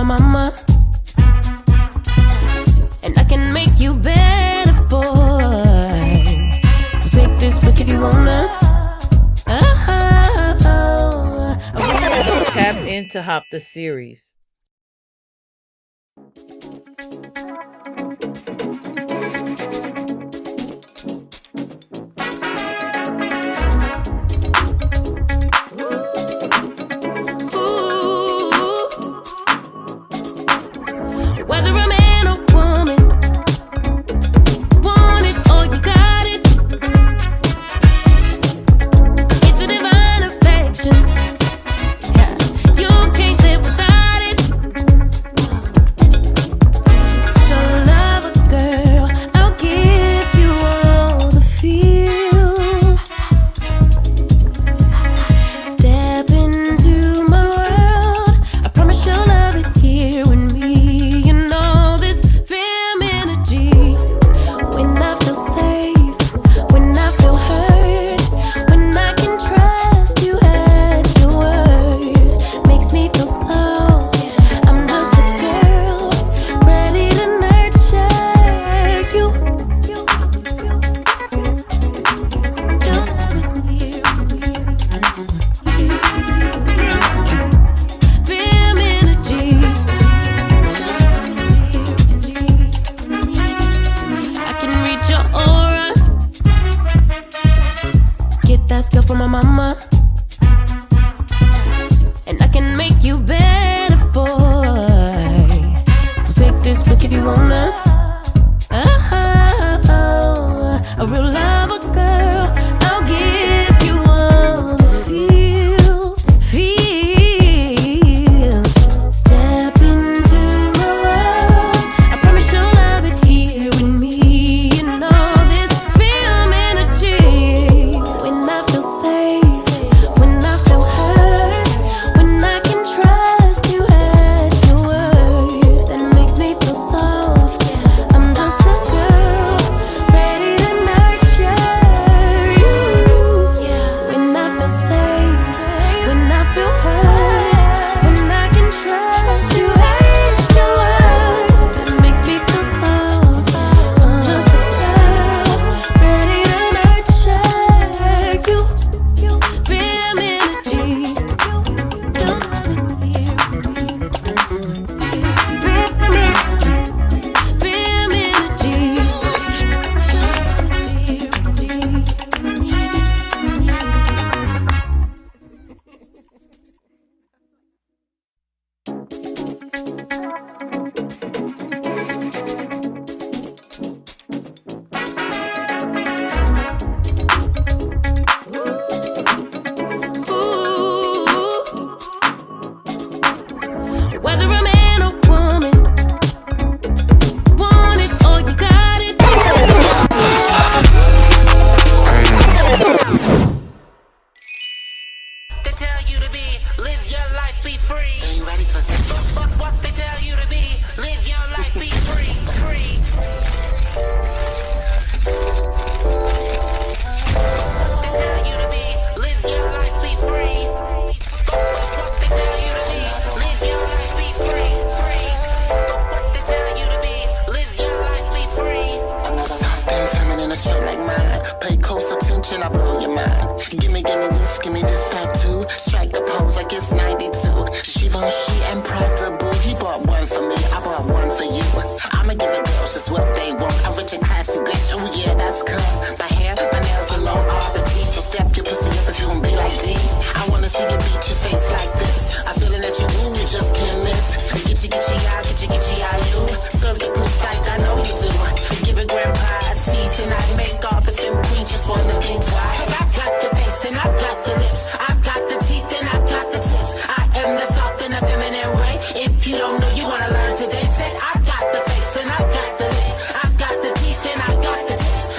my mama, and I can make you better, boy. So take this risk if you wanna. Tap into H.O.P the series. Whether a man or woman, want it or you got it. It's a divine affection. You can't live without it. Such a lover, girl. I'll give you all the feels. Step into my world. I promise you'll love it here with me. Girl from my mama, and I can make you better, boy. So take this risk if you wanna. A real lover, girl. I'll give you all the feels. Step into my world. I promise you'll love it here with me. You know this film energy. When I feel safe, when I feel hurt, when I can trust you at your word, that makes me feel soft. I'm just a girl, ready to nurture you. When I feel safe, when I feel hurt, when I can trust you at your word, that makes me feel soft. I'm just a girl, ready to nurture you. Feel energy. Don't love it here. Feel energy. Whether a man or woman, want it or you got it. They tell you to be, live your life, be free. Are you ready for this one? What they tell you to be, live your life, be free, free. They tell you to be, live your life, be free. What they tell you to be, live your life, be free, free. What they tell you to be, live your life, be free. Soft and feminine, straight like mine. Pay close attention, I blow your mind. Give me this tattoo. Strike a pose like it's 92. Givenchy and Prada, boo. He bought one for me, I bought one for you. I'ma give the girls just what they want. A rich and classy bitch, oh yeah, that's cool. My hair, my nails alone, all the teeth. So step your pussy up if you gon' be like D. I wanna see you beat your face like this. I feelin' that you woo, you just can't miss. Get you, you. Serve the pussy like I know you do. Give it grandpa a season. I make all the femme queens just wanna think twice. Cause I've got the face and I've got the lips. I've got the teeth and I've got the tits. I am the soft and the feminine way. If you don't know, you wanna learn today. Said I've got the face and I've got the lips. I've got the teeth and I've got the tits.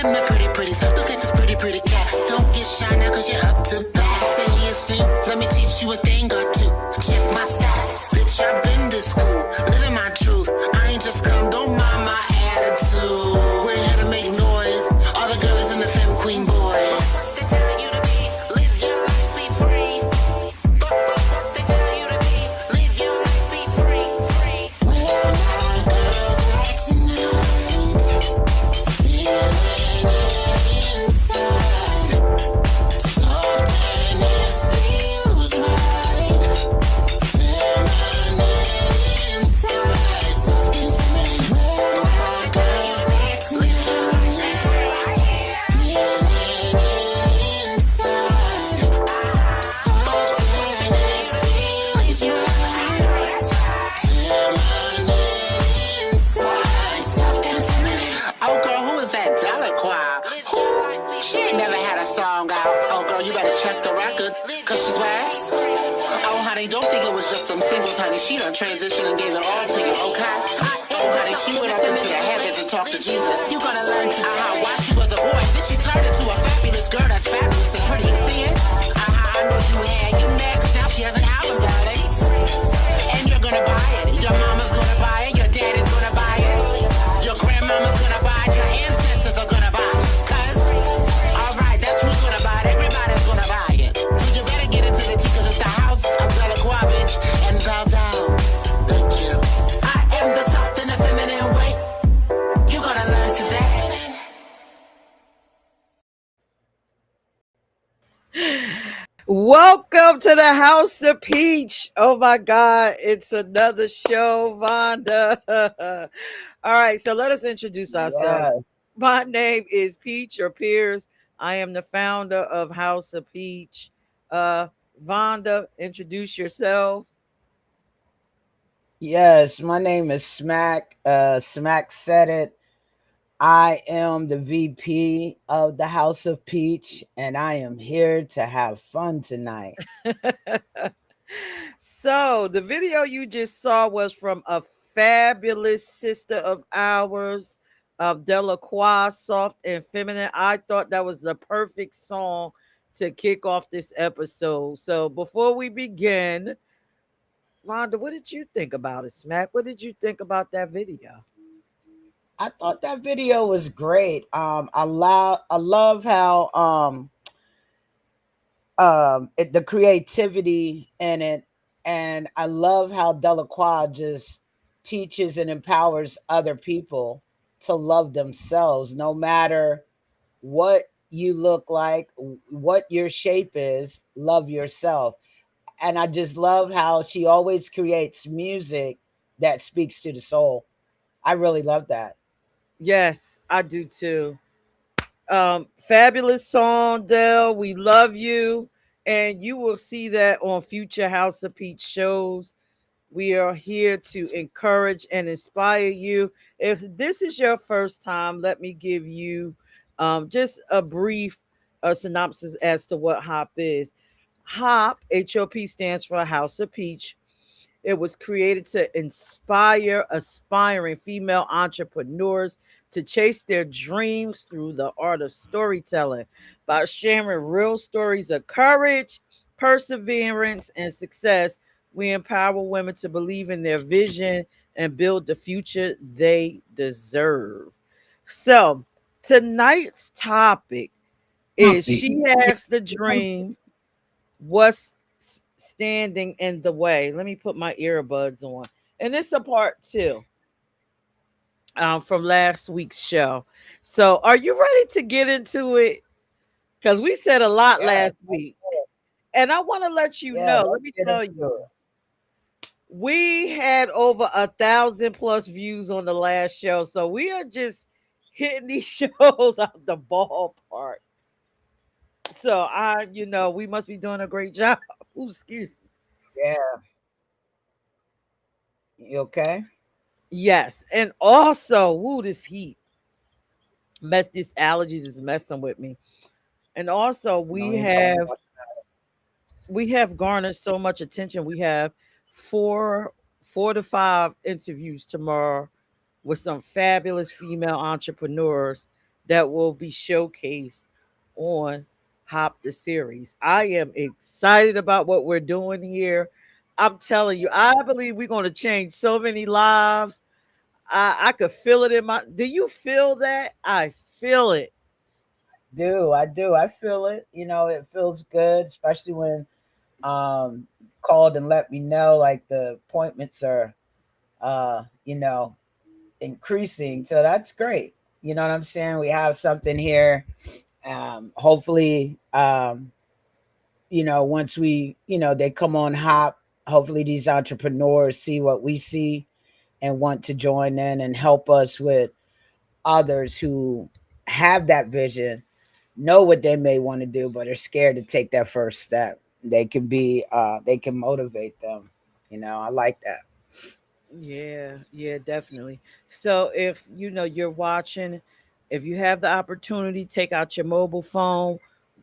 And my pretty pretties, look at this pretty pretty cat. Don't get shy now cause you're up to bat. Say yes to you, let me teach you a thing or two. Check my stats, bitch, I've been to school. Living my truth, I ain't just come, don't mind my attitude. We're here to make noise, all the girls in the femme queen boys. They tell you to be, live your life, be free. Fuck, they tell you to be, live your life, be free, free. Where my girls at tonight? Feeling it inside. Soft and it feels right. Feminine inside. Soft and feminine. Where my girls at tonight? Feeling it inside. Soft and it feels right. Feminine inside. Soft and feminine. Oh girl, who is that Delacroix? Who? She ain't never had a song out. Oh girl, you better check the record, cause she's whack. Oh honey, don't think it was just some singles, honey. She done transitioned and gave it all to you, okay? Oh honey, she went up into the heavens and talked to Jesus. You gonna learn why she was a boy. Then she turned into a fabulous girl that's fabulous and pretty. You see it? I know you had you mad cause now she has an album, darling. And you're gonna buy it. Your mama's gonna buy it. Your daddy's gonna buy it. Your grandmama's gonna buy it. Your ancestors are gonna buy it. Cause, alright, that's who's gonna buy it. Everybody's gonna buy it. So you better get into the tea cause it's the house of Delacroix, bitch. And bow down. Thank you. I am the soft and the feminine way. You gonna learn today. Welcome to the House of Peach. Oh my God, it's another show, Vonda. All right, so let us introduce ourselves. Yes. My name is Peach or Piers. I am the founder of House of Peach. Uh, Vonda, introduce yourself. Yes, my name is Smack. Smack said it. I am the VP of the House of Peach, and I am here to have fun tonight. So the video you just saw was from a fabulous sister of ours, of Delacroix, soft and feminine. I thought that was the perfect song to kick off this episode. So before we begin, Rhonda, what did you think about it? Smack, what did you think about that video? I thought that video was great. I love how the creativity in it, and I love how Delacroix just teaches and empowers other people to love themselves, no matter what you look like, what your shape is. Love yourself. And I just love how she always creates music that speaks to the soul. I really love that. Yes, I do too. Fabulous song, Dell. We love you. And you will see that on future House of Peach shows. We are here to encourage and inspire you. If this is your first time, let me give you just a brief synopsis as to what HOP is. HOP, HOP stands for House of Peach. It was created to inspire aspiring female entrepreneurs to chase their dreams through the art of storytelling by sharing real stories of courage, perseverance, and success. We empower women to believe in their vision and build the future they deserve. So, tonight's topic is she has the dream. What's standing in the way? Let me put my earbuds on. And it's a part two from last week's show. So, are you ready to get into it? Because we said a lot Yes, last week. And I want to let you yeah, know, let let's me get tell into you, it. we had over 1,000+ views on the last show. So, we are just hitting these shows out the ballpark. So, we must be doing a great job. Ooh, excuse me. Yeah, you okay? Yes, and also, woo, this heat, these allergies is messing with me. And also, Don't even worry about we have garnered so much attention. We have four, 4 to 5 interviews tomorrow with some fabulous female entrepreneurs. that will be showcased on Hop the Series. I am excited about what we're doing here. I'm telling you, I believe we're going to change so many lives. I could feel it in my. Do you feel that? I feel it. I do. I feel it. It feels good, especially when um called and let me know like the appointments are you know increasing. So that's great. You know what I'm saying? We have something here. Hopefully, once they come on Hop, hopefully these entrepreneurs see what we see and want to join in and help us with others who have that vision, know what they may want to do, but are scared to take that first step. They can motivate them. I like that. Yeah, yeah, definitely. So if you're watching, if you have the opportunity, take out your mobile phone,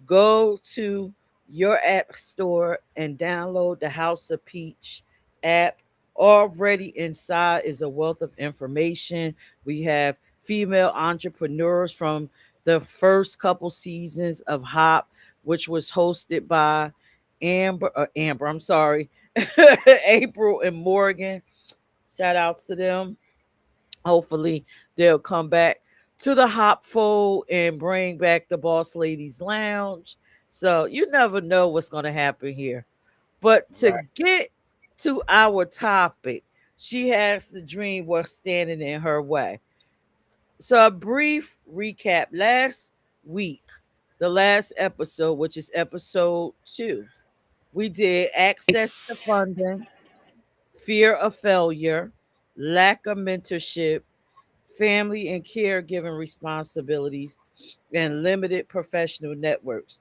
go to your app store and download the House of Peach app. Already inside is a wealth of information. We have female entrepreneurs from the first couple seasons of Hop, which was hosted by Amber, I'm sorry, April and Morgan. Shout outs to them. Hopefully, they'll come back to the Hop Fold and bring back the Boss Ladies Lounge. So you never know what's going to happen here. But to Right. get to our topic, she has the dream was standing in her way. So a brief recap. Last week, the last episode, which is episode 2, we did access to funding, fear of failure, lack of mentorship, family and caregiving responsibilities, and limited professional networks.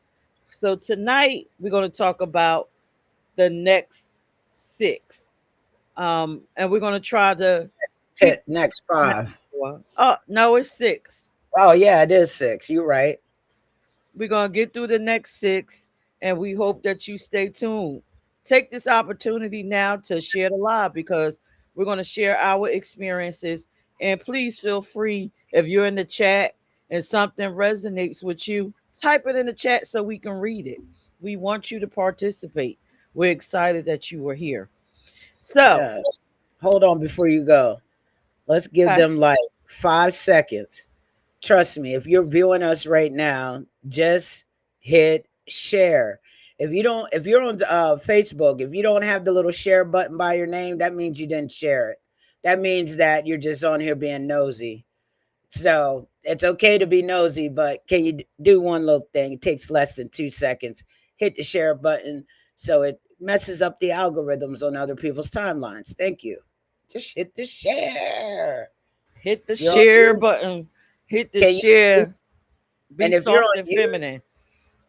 So tonight we're going to talk about the next 6. And we're going to try to keep Next next 5. 4. Oh, no, it's 6. Oh yeah, it is 6. You're right. We're going to get through the next 6, and we hope that you stay tuned. Take this opportunity now to share the live because we're going to share our experiences. And please feel free if you're in the chat and something resonates with you, type it in the chat so we can read it. We want you to participate. We're excited that you are here. So, Yes. Hold on before you go. Let's give okay. them like 5 seconds. Trust me, if you're viewing us right now, just hit share. If you're on Facebook, if you don't have the little share button by your name, that means you didn't share it. That means that you're just on here being nosy. So it's okay to be nosy, but can you do one little thing? It takes less than 2 seconds. Hit the share button so it messes up the algorithms on other people's timelines. Thank you. Just hit the share. Hit the If you're on share you, button. Hit the can you? share. Be And if you're soft on and you, feminine.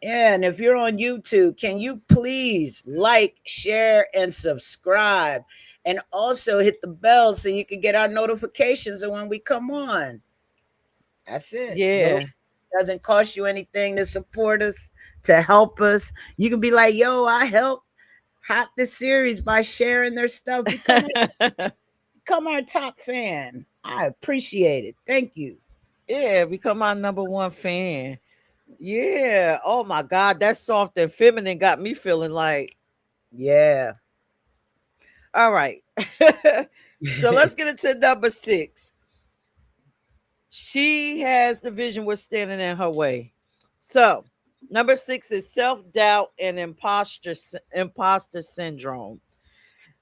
yeah, and if you're on YouTube, can you please like, share, and subscribe? And also hit the bell so you can get our notifications of when we come on. That's it. Little Yeah. doesn't cost you anything to support us, to help us. You can be like, yo, I help Hop this series by sharing their stuff. Become our top fan. I appreciate it. Thank you. Yeah, become my number one fan. Yeah. Oh my God, that soft and feminine got me feeling like, Yeah. all right. So let's get into number 6. She has the vision was standing in her way. So number 6 is self-doubt and imposter syndrome.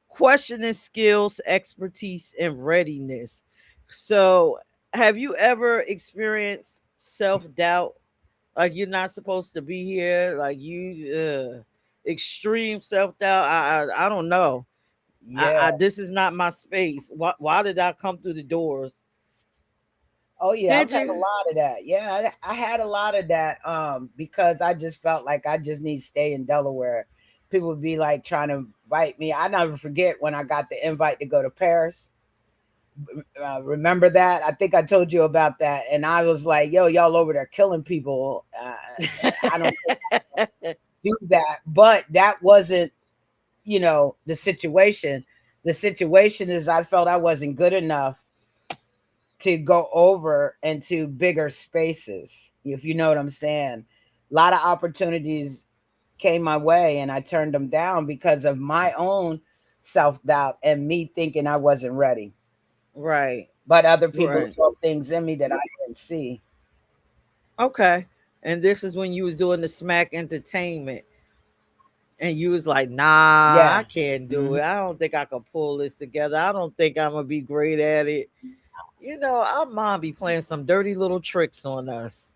Questioning skills, expertise, and readiness. So have you ever experienced self-doubt? Like you're not supposed to be here. Like you, extreme self doubt. I don't know. Yeah. This is not my space. Why did I come through the doors? Oh yeah, I've Did had a you? lot of that. Yeah, I had a lot of that because I just felt like I just need to stay in Delaware. People would be like trying to invite me. I never forget when I got the invite to go to Paris. Remember that? I think I told you about that, and I was like, "Yo, y'all over there killing people." I don't do that, but that wasn't, the situation. The situation is I felt I wasn't good enough to go over into bigger spaces, if you know what I'm saying. A lot of opportunities came my way and I turned them down because of my own self-doubt and me thinking I wasn't ready. Right. But other people Right. saw things in me that I didn't see. Okay. And this is when you was doing the smack entertainment and you was like, nah, I Yeah. can't do Hmm. it. I don't think I can pull this together. I don't think I'm gonna be great at it. You know, our mom be playing some dirty little tricks on us.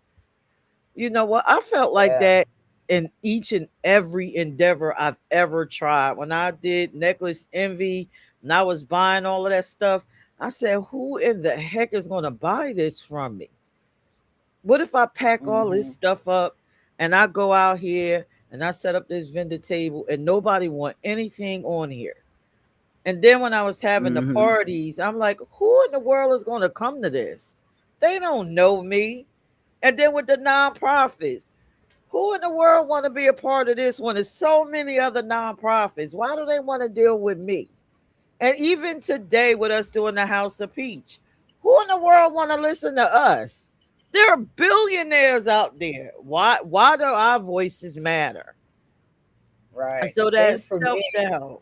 You know what? I felt like Yeah. that in each and every endeavor I've ever tried. When I did Necklace Envy and I was buying all of that stuff, I said, who in the heck is gonna buy this from me? What if I pack all this Hmm. stuff up and I go out here and I set up this vendor table and nobody want anything on here? And then when I was having the Hmm. parties, I'm like, who in the world is going to come to this? They don't know me. And then with the nonprofits, who in the world want to be a part of this when there's so many other nonprofits? Why do they want to deal with me? And even today with us doing the House of Peach, who in the world want to listen to us? There are billionaires out there. Why do our voices matter? And Right. so Same that for me. self-doubt.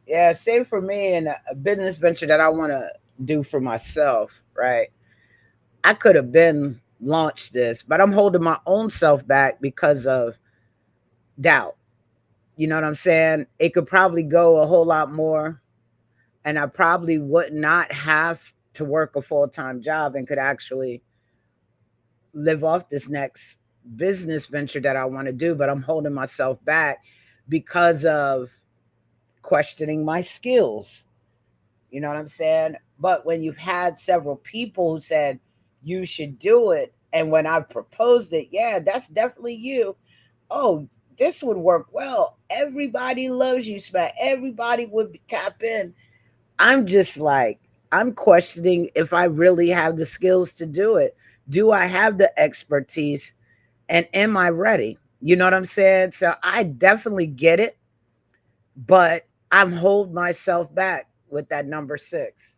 Yeah, same for me, and a business venture that I want to do for myself, right? I could have been launched this, but I'm holding my own self back because of doubt. You know what I'm saying? It could probably go a whole lot more, and I probably would not have to work a full-time job and could actually live off this next business venture that I want to do, but I'm holding myself back because of questioning my skills. You know what I'm saying? But when you've had several people who said you should do it, and when I've proposed it, yeah, that's definitely you. Oh, this would work well. Everybody loves you, Smack. Everybody would tap in. I'm just like, I'm questioning if I really have the skills to do it. Do I have the expertise? And am I ready? You know what I'm saying? So I definitely get it, but I'm holding myself back with that number six.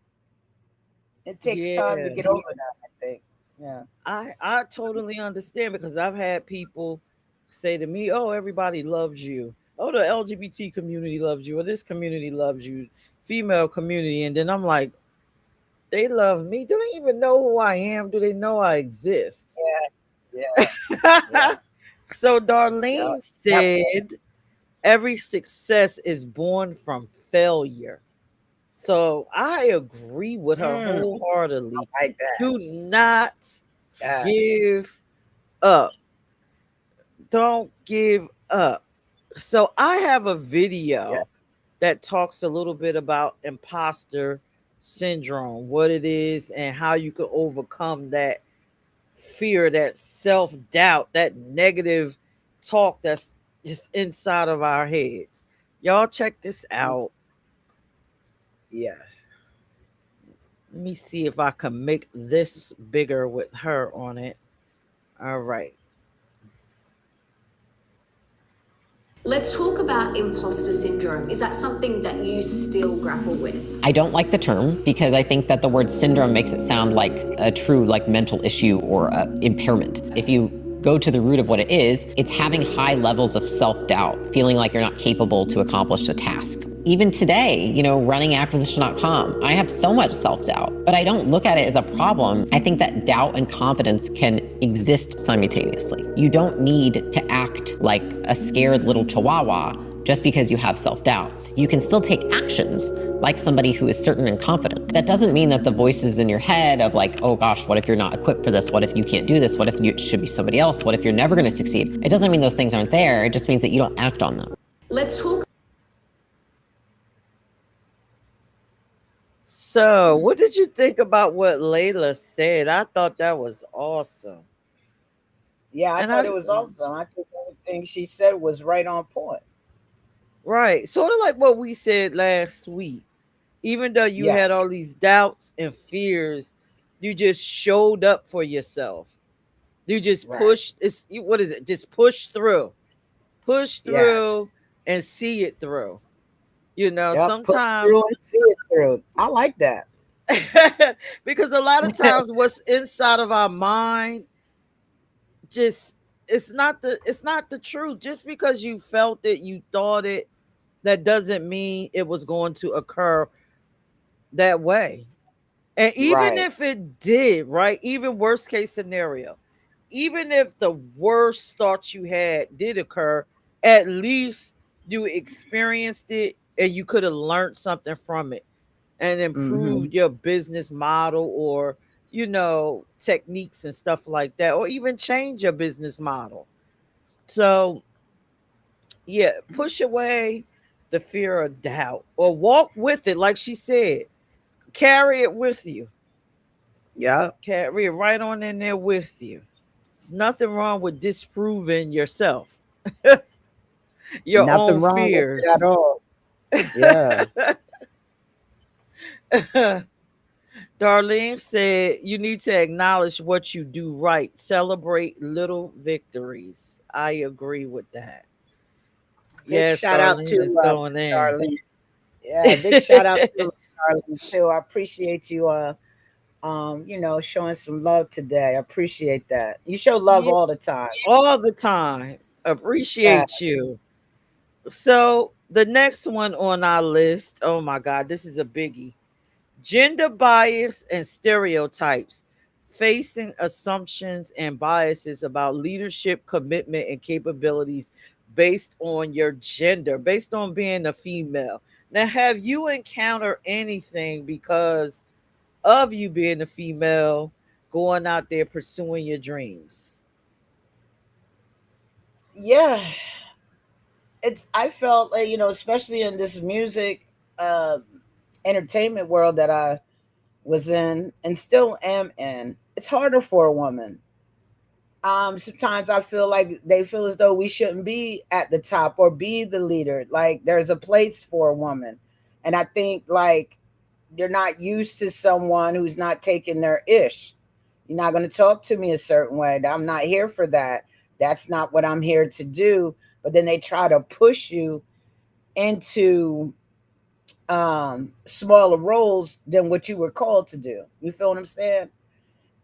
It takes time to Yeah. get over that, I think. Yeah. I totally understand because I've had people say to me, "Oh, everybody loves you. Oh, the LGBT community loves you, or this community loves you, female community." And then I'm like, "They love me. Do they even know who I am? Do they know I exist?" Yeah. Yeah. Yeah. So Yeah. Darlene Yep. said, "Every success is born from failure." So I agree with her Mm, wholeheartedly. like that. Do not Yeah. give up. Don't give up. So I have a Yeah. video that talks a little bit about imposter syndrome, what it is, and how you can overcome that fear, that self doubt, that negative talk that's just inside of our heads. Y'all check this Mm, out. yes. Let me see if I can make this bigger with her on it. All right. Let's talk about imposter syndrome. Is that something that you still grapple with? I don't like the term because I think that the word syndrome makes it sound like a true like mental issue or impairment. If you go to the root of what it is, it's having high levels of self-doubt, feeling like you're not capable to accomplish a task. Even today, running acquisition.com, I have so much self-doubt, but I don't look at it as a problem. I think that doubt and confidence can exist simultaneously. You don't need to act like a scared little chihuahua just because you have self-doubts. You can still take actions like somebody who is certain and confident. That doesn't mean that the voices in your head of like, oh gosh, what if you're not equipped for this? What if you can't do this? What if it should be somebody else? What if you're never gonna succeed? It doesn't mean those things aren't there. It just means that you don't act on them. Let's talk. So, what did you think about what Layla said? I thought that was awesome. Yeah, I And thought I it was awesome. I think everything she said was right on point. right, sort of like what we said last week. Even though you had Yes. all these doubts and fears, you just showed up for yourself. You just Right. pushed. What is it? Just push Yes. through, and see it through. You know, Yep. Push through sometimes and see it through. I like that. Because a lot of times what's inside of our mind just it's not the truth. Just because you felt it, you thought it, that doesn't mean it was going to occur that way. And even Right. if it did, right? Even worst case scenario, even if the worst thoughts you had did occur, at least you experienced it and you could have learned something from it and Hmm. improved your business model or, techniques and stuff like that, or even change your business model. So, yeah, push away the fear of doubt or walk with it, like she said. Carry it with you. Yeah. Carry it right on in there with you. There's nothing wrong with disproving yourself, your Nothing own wrong with it at fears. all. Yeah. Darlene said, you need to acknowledge what you do right, celebrate little victories. I agree with that. Big Yes, shout out Darlene to is going in. Darlene. Yeah, big shout out to Darlene too. I appreciate you showing some love today. I appreciate that. You show love Yeah, all the time. all the time. Yeah. Appreciate you. So, the next one on our list, oh my God, this is a biggie. Gender bias and stereotypes, facing assumptions and biases about leadership, commitment, and capabilities based on your gender, based on being a female. Now, have you encountered anything because of you being a female going out there pursuing your dreams? Yeah. I felt like, especially in this music uh entertainment world that I was in and still am in, it's harder for a woman. Sometimes I feel like they feel as though we shouldn't be at the top or be the leader. Like there's a place for a woman. And I think like you're not used to someone who's not taking their ish. You're not going to talk to me a certain way. I'm not here for that. That's not what I'm here to do. But then they try to push you into smaller roles than what you were called to do. You feel what I'm saying?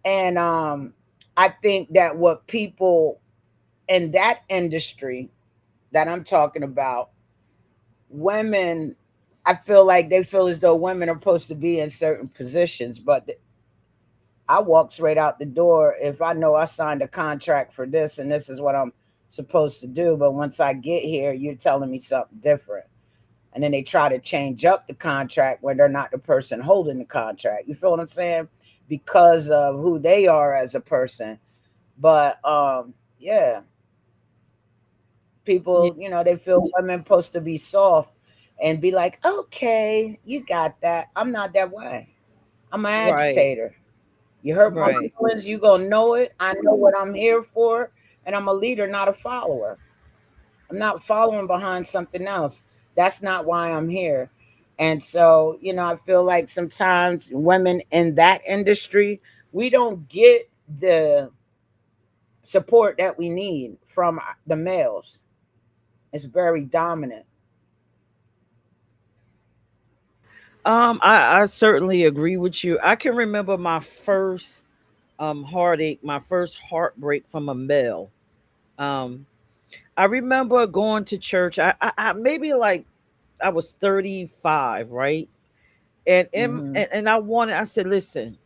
And I think that what people in that industry that I'm talking about, women, I feel like they feel as though women are supposed to be in certain positions, but I walk straight out the door if I know I signed a contract for this and this is what I'm supposed to do. But once I get here, you're telling me something different. And then they try to change up the contract when they're not the person holding the contract. You feel what I'm saying? Because of who they are as a person. But yeah, Yeah, people, they feel women supposed to be soft and be like, okay, you got that. I'm not that way. I'm an right, agitator. You hurt my right. feelings, you gonna know it. I know what I'm here for, and I'm a leader, not a follower. I'm not following behind something else. That's not why I'm here. And so, I feel like sometimes women in that industry, we don't get the support that we need from the males. It's very dominant. I certainly agree with you. I can remember my first heartache, my first heartbreak from a male. Um, I remember going to church. I maybe like I was 35, right? Hmm. And I said, listen,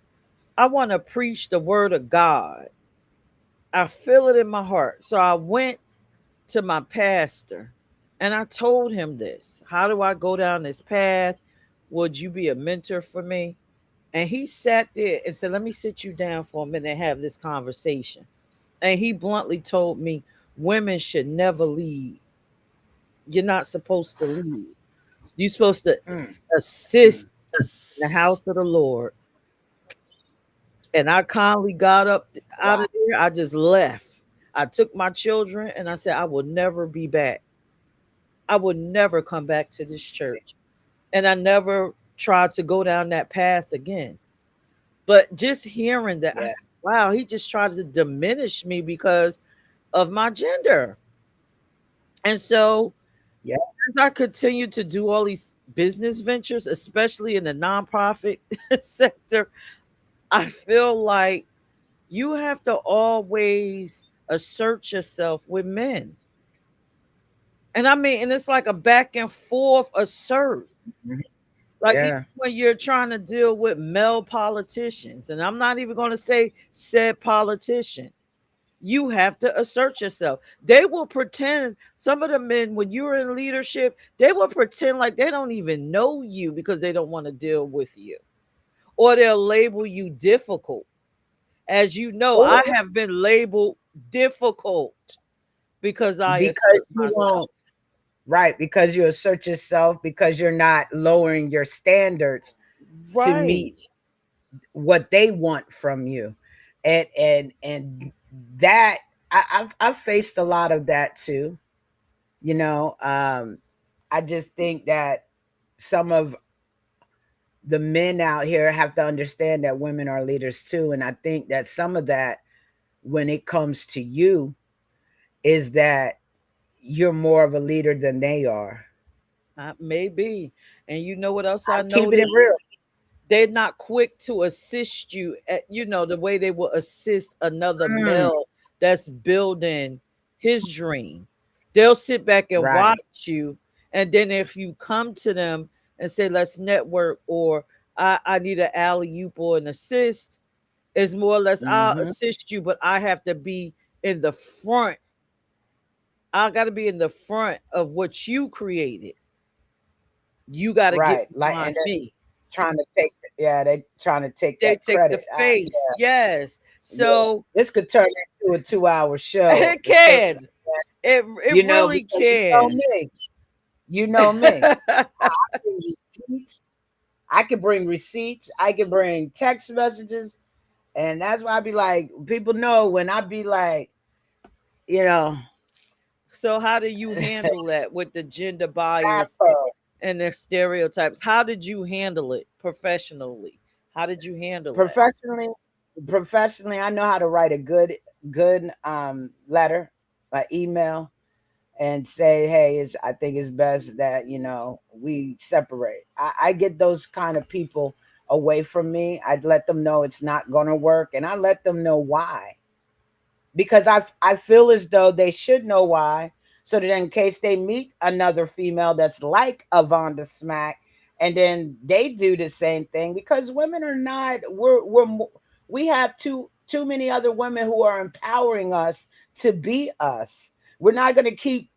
I want to preach the word of God. I feel it in my heart. So I went to my pastor and I told him this. How do I go down this path? Would you be a mentor for me? And he sat there and said, let me sit you down for a minute and have this conversation. And he bluntly told me, women should never lead. You're not supposed to lead. You're supposed to Mm. assist in the house of the Lord. And I calmly got up out Wow. of there. I just left. I took my children and I said, I will never be back. I would never come back to this church. And I never tried to go down that path again. But just hearing that, I Yeah. said, wow, he just tried to diminish me because of my gender. And so Yeah. as I continued to do all these business ventures, especially in the nonprofit sector, I feel like you have to always assert yourself with men. And I mean, and it's like a back and forth assert. Mhm. Like even Yeah. when you're trying to deal with male politicians, and I'm not even going to say said politician, you have to assert yourself. They will pretend, some of the men, when you're in leadership, they will pretend like they don't even know you because they don't want to deal with you. Or they'll label you difficult. As you know, Or I have been labeled difficult because I assert because you myself. won't, right, because you assert yourself, because you're not lowering your standards to Right. meet what they want from you. And that I've faced a lot of that too. You know, I just think that some of the men out here have to understand that women are leaders too. And I think that some of that, when it comes to you, is that you're more of a leader than they are. Maybe. And you know what else I I'm keeping it noticed? real. They're not quick to assist you at, the way they will assist another Mm, male that's building his dream. They'll sit back and watch right. you, and then if you come to them and say, let's network, or I need an alley oop or an assist, it's more or less, I'll Hmm. assist you, but I have to be in the front. I got to be in the front of what you created. You got to get Right. Like, and behind then me. trying to take, yeah, they trying to take They that take the credit. face. Yes. Yeah. So This could turn into a 2 hour show. it A certain, can. It really because you know can. me. You know me. I bring receipts. I can bring receipts. I can bring text messages. And that's why I be like, people know when I be like, you know, So how do you handle that with the gender bias rapper. and the stereotypes? How did you handle it professionally? How did you handle that? Professionally, professionally, I know how to write a good letter, like email, and say, hey, I think it's best that we separate. I get those kind of people away from me. I'd let them know it's not gonna work, and I let them know why, because I feel as though they should know why, so that in case they meet another female that's like Avonda Smack, and then they do the same thing, because women are not we have too many other women who are empowering us to be us. We're not going to keep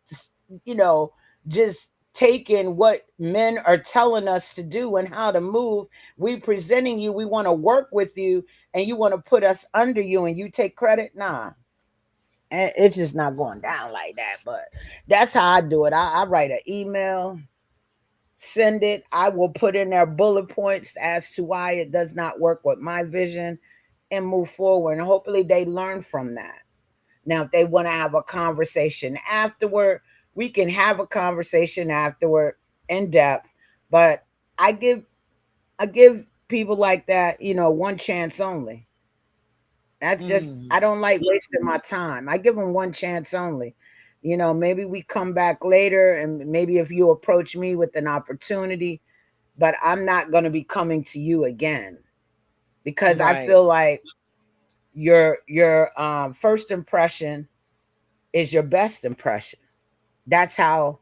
you know just taking what men are telling us to do and how to move. We presenting you, we want to work with you, and you want to put us under you and you take credit. Nah, and it's just not going down like that. But that's how I do it. I write an email, send it. I will put in there bullet points as to why it does not work with my vision, and move forward. And hopefully they learn from that. Now, if they want to have a conversation afterward, we can have a conversation afterward in depth. But I give I give people like that, one chance only. That's just, Mm, I don't like wasting my time. I give them one chance only. Maybe we come back later, and maybe if you approach me with an opportunity, but I'm not going to be coming to you again, because I right. feel like your first impression is your best impression. That's how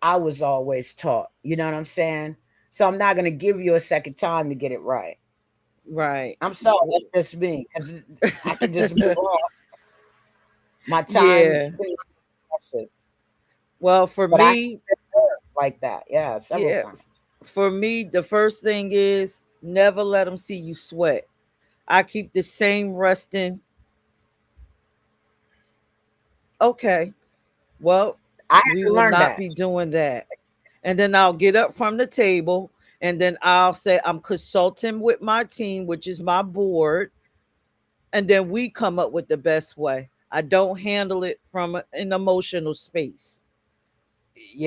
I was always taught. You know what I'm saying? So I'm not going to give you a second time to get it right. Right. I'm sorry, that's just me, because I can just move on. My time Yeah. seems precious. Well, for But I have me, been hurt like that. Yeah, several yeah, times. for me, the first thing is never let them see you sweat. I keep the same resting. Okay. Well, I had we to will learn not that. be doing that. And then I'll get up from the table, and then I'll say I'm consulting with my team, which is my board, and then we come up with the best way. I don't handle it from an emotional space.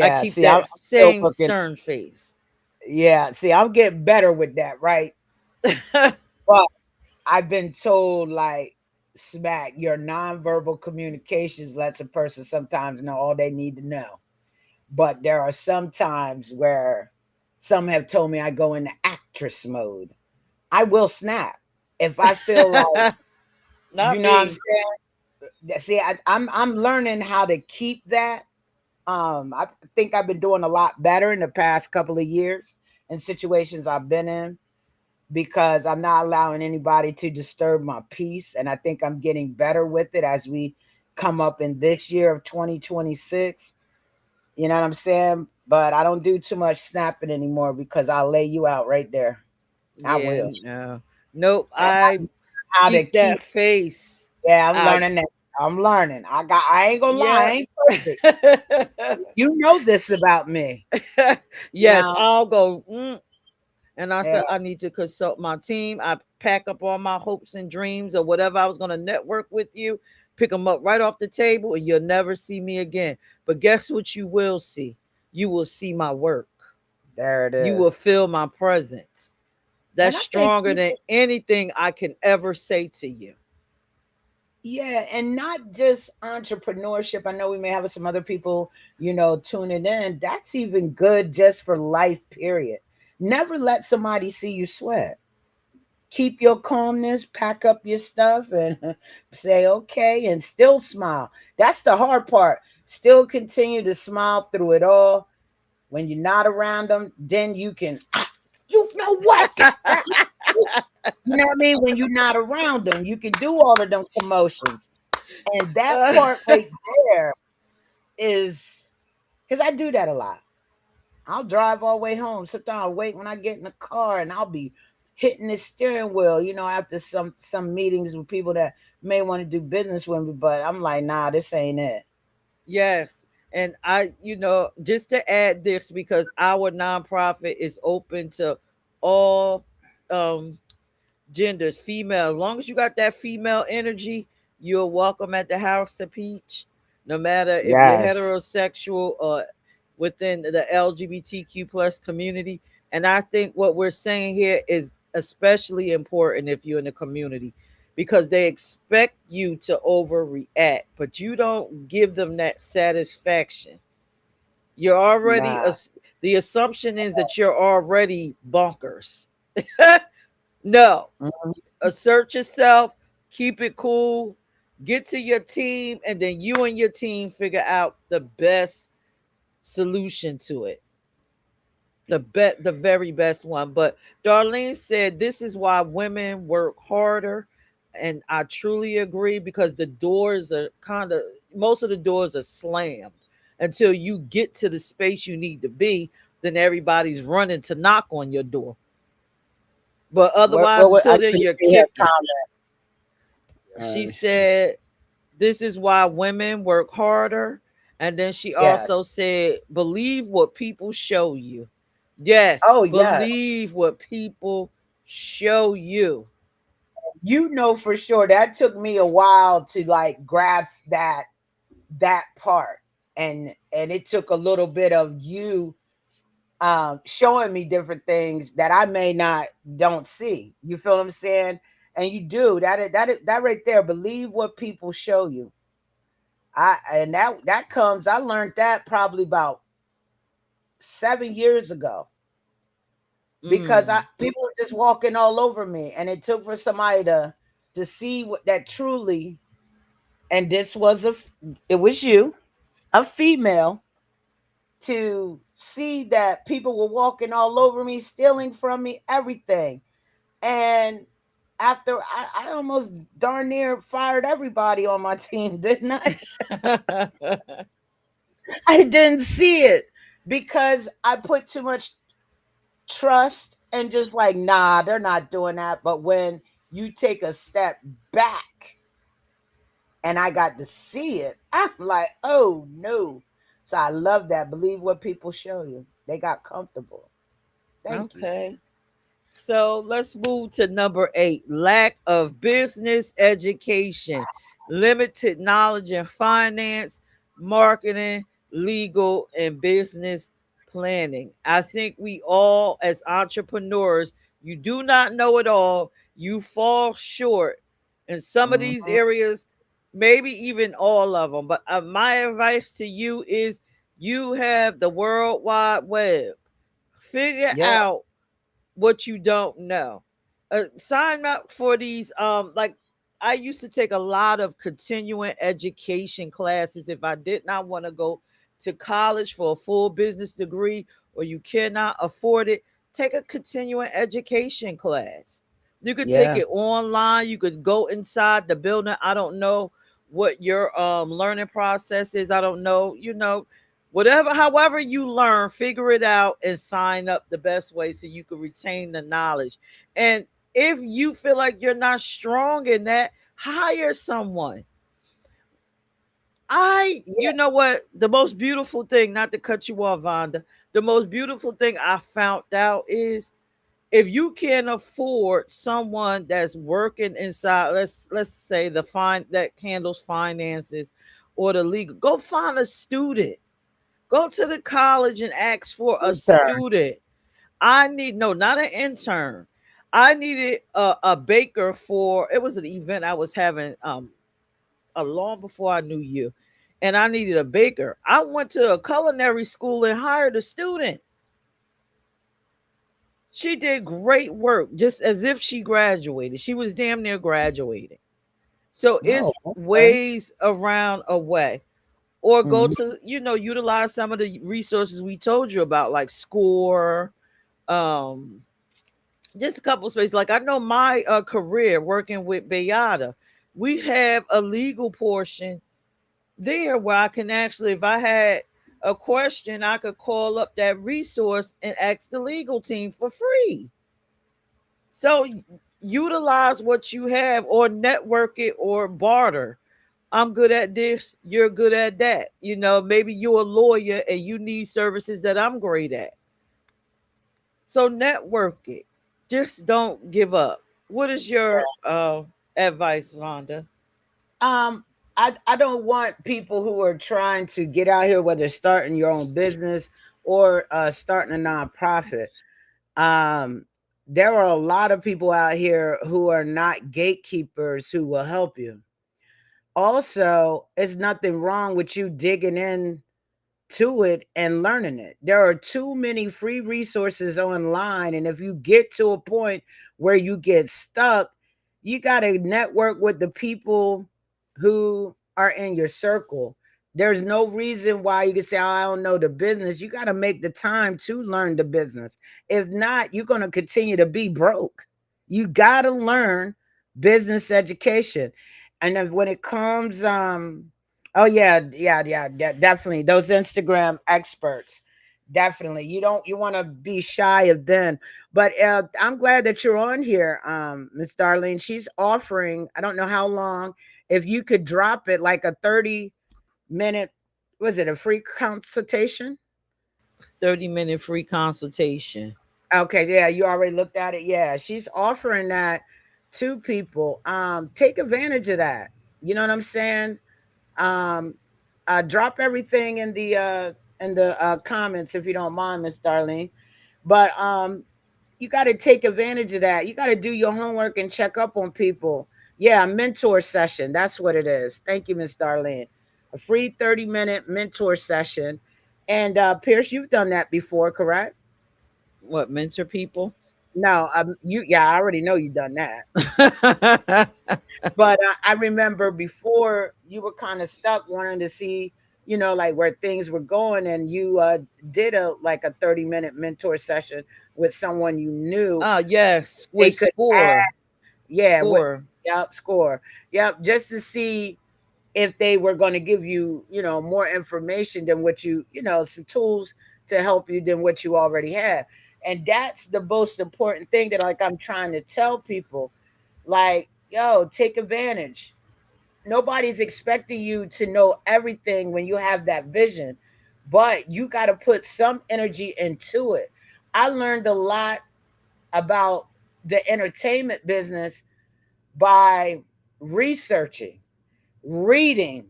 I Yeah, keep see, I'm that still same working. stern face. Yeah, see, I'm getting better with that, right? But I've been told, like, smack, your nonverbal communications lets a person sometimes know all they need to know. But there are some times where Some have told me I go into actress mode. I will snap if I feel like, you Not know what I'm me. saying? See, I'm learning how to keep that. I think I've been doing a lot better in the past couple of years in situations I've been in because I'm not allowing anybody to disturb my peace. And I think I'm getting better with it as we come up in this year of 2026. You know what I'm saying? But I don't do too much snapping anymore because I'll lay you out right there. I Yeah, will. no. Nope. And I how to keep keep, that face. yeah, I'm I learning that. I'm learning. I ain't gonna lie, I yeah. ain't perfect. You know this about me. You Yes, know, I'll go. And I yeah, said, I need to consult my team. I pack up all my hopes and dreams or whatever I was going to network with you, pick them up right off the table, and you'll never see me again. But guess what you will see? You will see my work. there it You will is. feel my presence. And That's I think stronger than people, anything I can ever say to you. yeah, and not just entrepreneurship. I know we may have some other people, tuning in. That's even good just for life, period. Never let somebody see you sweat. Keep your calmness, pack up your stuff, and say, okay, and still smile. That's the hard part. Still continue to smile through it all. When you're not around them, then you can, you know what? You know what I mean? When you're not around them, you can do all of them commotions. And that part right there is because I do that a lot. I'll drive all the way home. Sometimes I'll wait when I get in the car and I'll be hitting the steering wheel, after some meetings with people that may want to do business with me. But I'm like, nah, this ain't it. Yes. And just to add this, because our nonprofit is open to all um genders, female. As long as you got that female energy, you're welcome at the House of Peach, no matter if you're Yes. heterosexual or within the LGBTQ plus community. And I think what we're saying here is especially important if you're in the community because they expect you to overreact, but you don't give them that satisfaction. You're already, Nah. the assumption is that you're already bonkers. No, Mhm. assert yourself, keep it cool, get to your team, and then you and your team figure out the best solution to it. The very best one. But Darlene said this is why women work harder. And I truly agree because the doors are most of the doors are slammed until you get to the space you need to be. Then everybody's running to knock on your door. But otherwise, I until then, didn't you're see her kicking. comment. Let She me see. said this is why women work harder. And then she also Yes. said, believe what people show you. Yes, Oh, yes. believe what people show you. You know for sure that took me a while to like grasp that part. And it took a little bit of you showing me different things that I may not don't see. You feel what I'm saying? And you do that right there. Believe what people show you. That comes. I learned that probably about 7 years ago because I Mm. people were just walking all over me, and it took for somebody to see what that truly. And this was it was you, a female, to see that people were walking all over me, stealing from me, everything. And after I almost darn near fired everybody on my team, didn't I? I didn't see it because I put too much trust and just like, nah, they're not doing that. But when you take a step back and I got to see it, I'm like, oh no. So I love that. Believe what people show you. They got comfortable. Thank you. Okay. So let's move to number 8, lack of business education, limited knowledge in finance, marketing, legal, and business planning. I think we all, as entrepreneurs, you do not know it all. You fall short in some of these Mhm. areas, maybe even all of them. But my advice to you is you have the World Wide Web. Figure Yeah. out what you don't know. Sign up for these. Like I used to take a lot of continuing education classes if I did not want to go to college for a full business degree or you cannot afford it. Take a continuing education class. You could take Yeah. it online. You could go inside the building. I don't know what your learning process is. I don't know. Whatever, however you learn, figure it out and sign up the best way so you can retain the knowledge. And if you feel like you're not strong in that, hire someone. You Yeah. know what? The most beautiful thing, not to cut you off, Vonda, the most beautiful thing I found out is if you can afford someone that's working inside, let's say the fine that handles finances or the legal, go find a student. Go to the college and ask for a Intern. student. I need no, not an intern. I needed a baker for it was an event I was having a long before I knew you. And I needed a baker. I went to a culinary school and hired a student. She did great work, just as if she graduated. She was damn near graduating. So Oh, it's okay. ways around a way. Or go Mhm. to, utilize some of the resources we told you about, like Score, um, just a couple spaces. Like I know my career working with Bayada, we have a legal portion there where I can actually, if I had a question, I could call up that resource and ask the legal team for free. So utilize what you have or network it or barter. I'm good at this, you're good at that. Maybe you're a lawyer and you need services that I'm great at. So network it. Just don't give up. What is your advice, Rhonda? Um, I don't want people who are trying to get out here, whether starting your own business or starting a nonprofit. Um, there are a lot of people out here who are not gatekeepers who will help you. Also, it's nothing wrong with you digging in to it and learning it. There are too many free resources online. And if you get to a point where you get stuck, you got to network with the people who are in your circle. There's no reason why you can say, oh, I don't know the business. You got to make the time to learn the business. If not, you're going to continue to be broke. You got to learn business education. And if, when it comes, oh yeah, definitely. Those Instagram experts. Definitely. You want to be shy of them. But I'm glad that you're on here, Miss Darlene. She's offering, I don't know how long, if you could drop it like a 30-minute, was it a free consultation? 30-minute free consultation. Okay, yeah, you already looked at it. Yeah, she's offering that to people. Take advantage of that. You know what I'm saying? Um, drop everything in the comments if you don't mind, Miss Darlene. But you got to take advantage of that. You got to do your homework and check up on people. Yeah, a mentor session. That's what it is. Thank you, Miss Darlene. A free 30-minute mentor session. And Pierce, you've done that before, correct? What, mentor people? No, yeah, I already know you've done that. But I remember before you were kind of stuck wanting to see, like where things were going, and you did a like a 30-minute mentor session with someone you knew. Yes, They with could add, Score. yeah, with, Score. yep, Score, yep, just to see if they were going to give you, more information than what some tools to help you than what you already have. And that's the most important thing that like I'm trying to tell people. Like, yo, take advantage. Nobody's expecting you to know everything when you have that vision, but you got to put some energy into it. I learned a lot about the entertainment business by researching, reading,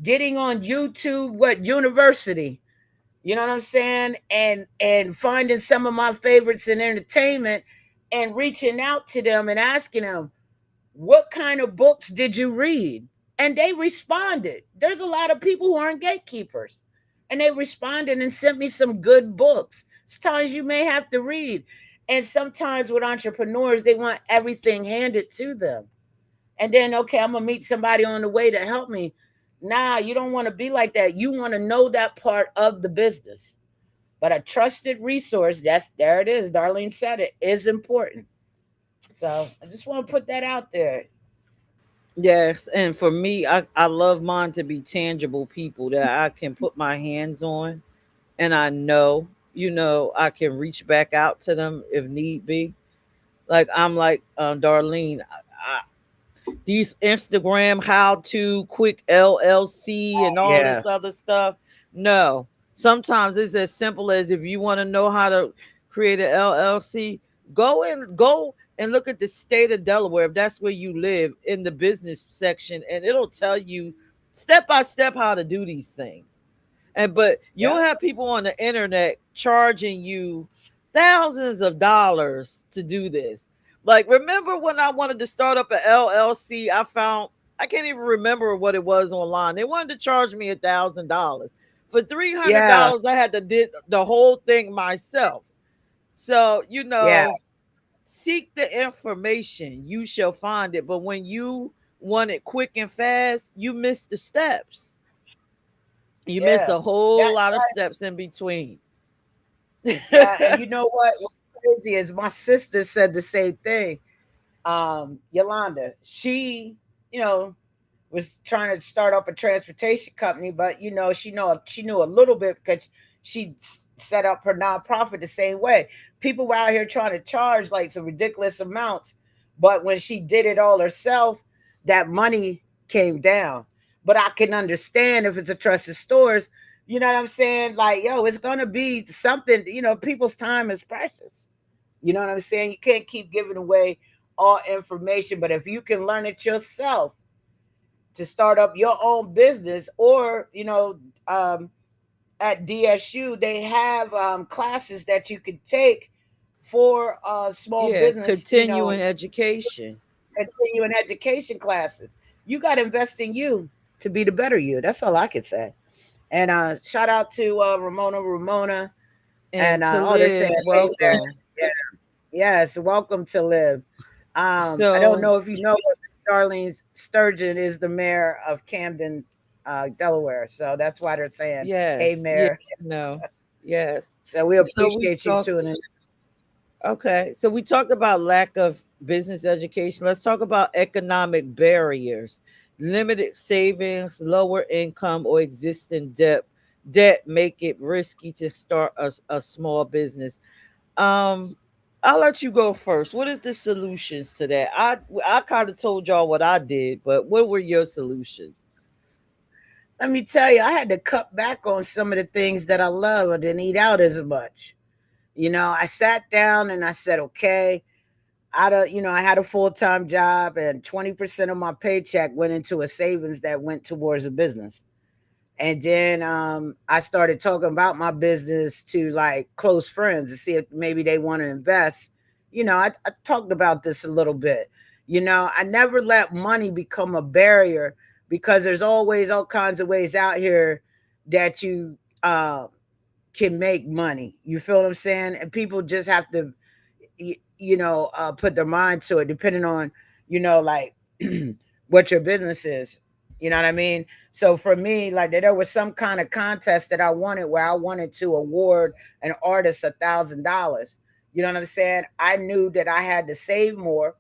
getting on YouTube, what university, you know what I'm saying? And finding some of my favorites in entertainment and reaching out to them and asking them, what kind of books did you read? And they responded. There's a lot of people who aren't gatekeepers. And they responded and sent me some good books, Sometimes you may have to read. And sometimes with entrepreneurs, they want everything handed to them. And then, okay, I'm gonna meet somebody on the way to help me. Nah, you don't want to be like that. You want to know that part of the business. But a trusted resource, that's there it is. Darlene said it is important. So I just want to put that out there. Yes, and for me, I love mine to be tangible people that I can put my hands on, and I know, I can reach back out to them if need be. Like I'm like Darlene, these Instagram how to quick LLC and all Yeah, this other stuff. No, sometimes it's as simple as if you want to know how to create an LLC, go and look at the state of Delaware if that's where you live in the business section, and it'll tell you step by step how to do these things. And but you'll yeah, have people on the internet charging you thousands of dollars to do this. Like, remember when I wanted to start up an LLC? I can't even remember what it was online. They wanted to charge me $1,000 for three hundred yeah, dollars. I had to did the whole thing myself. So yeah, seek the information, you shall find it. But when you want it quick and fast, you miss the steps. You miss yeah. a That whole lot of steps in between. yeah, and you know what? What's crazy is my sister said the same thing. Yolanda, she, you know, was trying to start up a transportation company, but she knew a little bit because she set up her nonprofit the same way. People were out here trying to charge like some ridiculous amounts, but when she did it all herself, that money came down. But I can understand if it's a trusted stores, you know what I'm saying? Like, yo, it's gonna be something. People's time is precious. You know what I'm saying? You can't keep giving away all information, but if you can learn it yourself to start up your own business, or at DSU they have classes that you could take for small Yeah, business, continuing education. continuing education classes. You got to invest in you to be the better you. That's all I could say. And shout out to Ramona. And And to oh, they're saying live, hey there. welcome. Yeah. Yes, welcome to live. I don't So, know if you know, but Darlene Sturgeon is the mayor of Camden, Delaware. So that's why they're saying, "Hey, yes, yeah, mayor." no, yes. So we So we appreciate you talked, tuning in. okay. So we talked about lack of business education. Let's talk about economic barriers. Limited savings, lower income, or existing debt make it risky to start a small business. Um, I'll let you go first. What is the solutions to that? I kind of told y'all what I did, but what were your solutions? Let me tell you, I had to cut back on some of the things that I love. I didn't eat out as much. I sat down and I said, okay, I had a full time job, and 20% of my paycheck went into a savings that went towards a business. And then I started talking about my business to like close friends to see if maybe they want to invest. I talked about this a little bit. I never let money become a barrier, because there's always all kinds of ways out here that you can make money. You feel what I'm saying? And people just have to put their mind to it, depending on, like what your business is. You know what I mean? So for me, like there was some kind of contest that I wanted, where I wanted to award an artist $1,000. You know what I'm saying? I knew that I had to save more.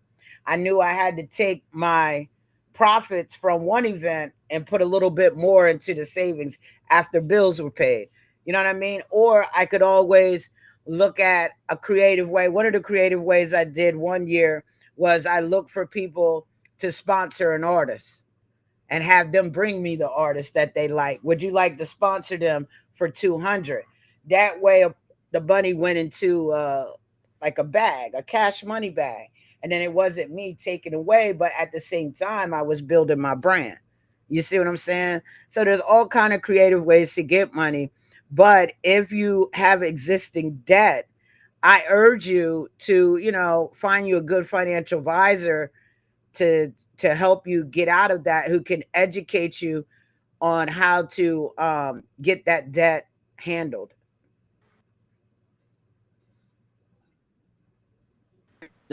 I knew I had to take my profits from one event and put a little bit more into the savings after bills were paid. You know what I mean? Or I could always look at a creative way. One of the creative ways I did one year was I looked for people to sponsor an artist and have them bring me the artist that they like. Would you like to sponsor them for 200? That way the money went into like a bag, a cash money bag. And then it wasn't me taking away, but at the same time I was building my brand. You see what I'm saying? So there's all kind of creative ways to get money. But if you have existing debt, I urge you to, find you a good financial advisor to help you get out of that, who can educate you on how to get that debt handled.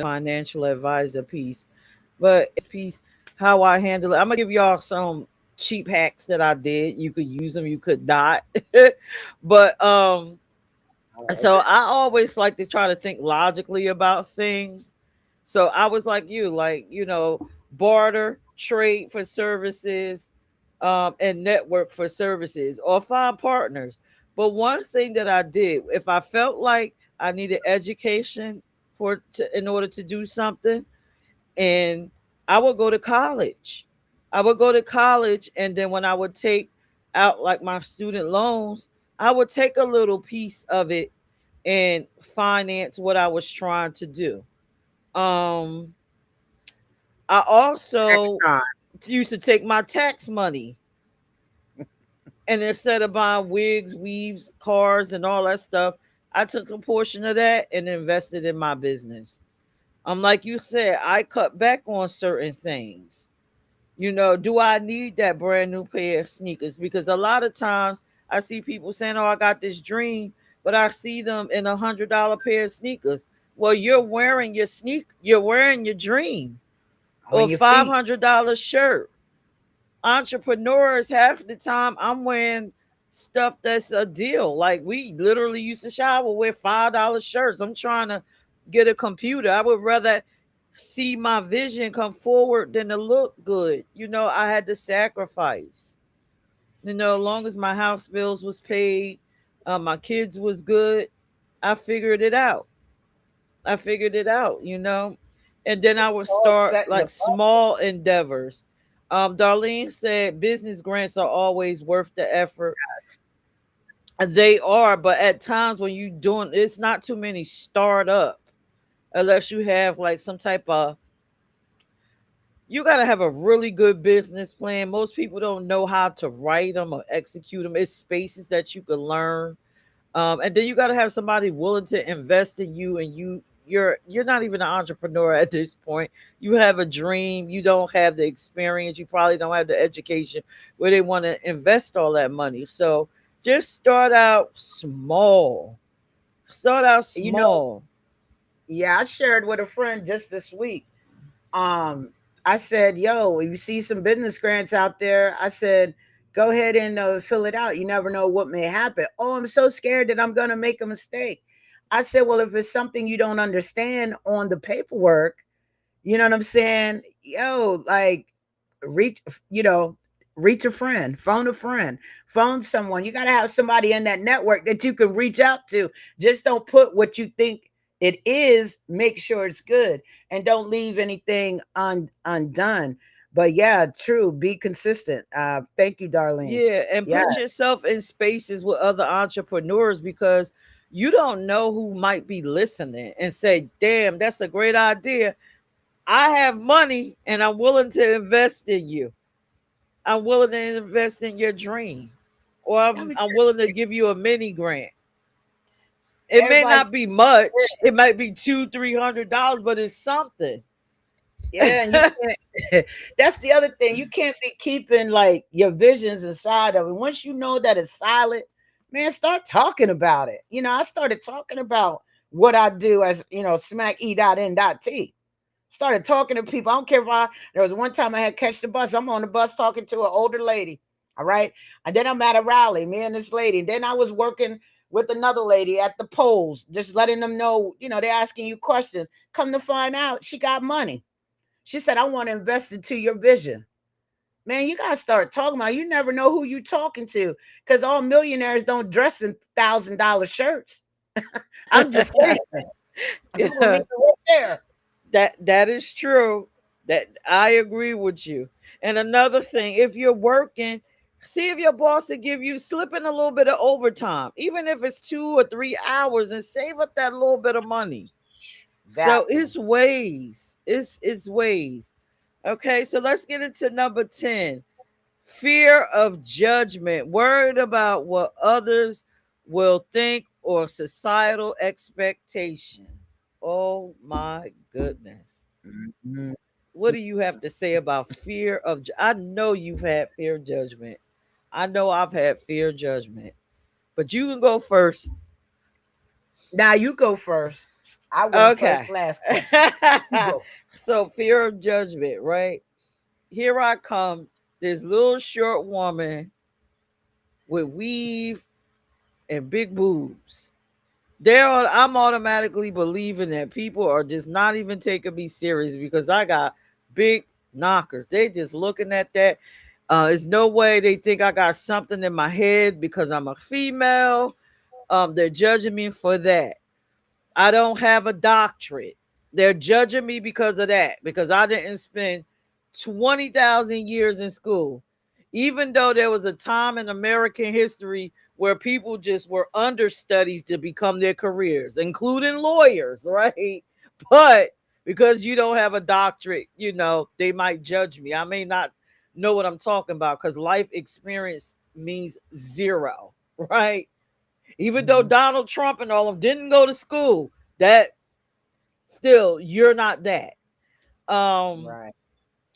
financial advisor piece. But piece, how I handle it, I'm gonna give y'all some cheap hacks that I did. You could use them, you could not. But so I always like to try to think logically about things. So I was like you, like, barter, trade for services, and network for services, or find partners. But one thing that I did, if I felt like I needed education in order to do something, and I would go to college. I would go to college, and then when I would take out like my student loans, I would take a little piece of it and finance what I was trying to do. Um, I Next also time. used to take my tax money, and instead of buying wigs, weaves, cars, and all that stuff, I took a portion of that and invested in my business. Like you said, I cut back on certain things. Do I need that brand new pair of sneakers? Because a lot of times I see people saying, "Oh, I got this dream," but I see them in $100 pair of sneakers. Well, you're wearing your dream, On or your five feet. hundred dollar shirt. Entrepreneurs, half the time I'm wearing stuff that's a deal. Like, we literally used to shower with $5 shirts. I'm trying to get a computer. I would rather see my vision come forward than to look good. I had to sacrifice. As long as my house bills was paid, my kids was good, I figured it out. And then I would All start set in the like small endeavors. Darlene said business grants are always worth the effort. process. They are, but at times when you doing, it's not too many start up unless you have like some type of, you got to have a really good business plan. Most people don't know how to write them or execute them. It's spaces that you can learn. And then you got to have somebody willing to invest in you, and you're not even an entrepreneur at this point. You have a dream, you don't have the experience, you probably don't have the education where they want to invest all that money. So just start out small. Start out You know, small. yeah, I shared with a friend just this week. Um, I said, "Yo, if you see some business grants out there, I said, go ahead and fill it out. You never know what may happen." "Oh, I'm so scared that I'm gonna make a mistake." I said, "Well, if it's something you don't understand on the paperwork, you know what I'm saying? Yo, like reach, you know, reach a friend, phone someone. You got to have somebody in that network that you can reach out to. Just don't put what you think it is, make sure it's good, and don't leave anything undone. But yeah, true, be consistent. Thank you, Darlene. Yeah, and Yeah, put yourself in spaces with other entrepreneurs, because you don't know who might be listening and say, "Damn, that's a great idea. I have money and I'm willing to invest in you. I'm willing to invest in your dream. Or let me I'm tell willing to give you a mini grant." you, It may everybody. not be much. It might be $200-$300, but it's something. Yeah, and you can't. That's the other thing. You can't be keeping like your visions inside of it. Once you know that it's solid, man, start talking about it. I started talking about what I do as smack e.n.t. Started talking to people. I don't care if there was one time I had catch the bus. I'm on the bus talking to an older lady. All right. And then I'm at a rally, me and this lady. And then I was working with another lady at the polls, just letting them know, they're asking you questions. Come to find out, she got money. She said, "I want to invest into your vision." Man, you gotta start talking about. You never know who you talking to, because all millionaires don't dress in $1,000 shirts. I'm just saying. I'm gonna leave Yeah, it right there. that is true. That I agree with you. And another thing, if you're working, see if your boss will give you, slip in a little bit of overtime, even if it's 2 or 3 hours, and save up that little bit of money. That So one. it's ways. It's ways. Okay, so let's get into number 10. Fear of judgment, worried about what others will think, or societal expectations. Oh my goodness. Mhm. What do you have to say about fear of I know you've had fear of judgment. I know I've had fear of judgment. But you can go first. Now you go first. I went first. Okay. Last question. You go. So fear of judgment, right? Here I come, this little short woman with weave and big boobs. I'm automatically believing that people are just not even taking me serious because I got big knockers. They just looking at that. There's no way they think I got something in my head because I'm a female. They're judging me for that. I don't have a doctorate. They're judging me because of that, because I didn't spend 20,000 years in school. Even though there was a time in American history where people just were understudies to become their careers, including lawyers, right? But because you don't have a doctorate, they might judge me. I may not know what I'm talking about because life experience means zero, right? Even though Mhm. Donald Trump and all of them didn't go to school, that still you're not that. Um, Right.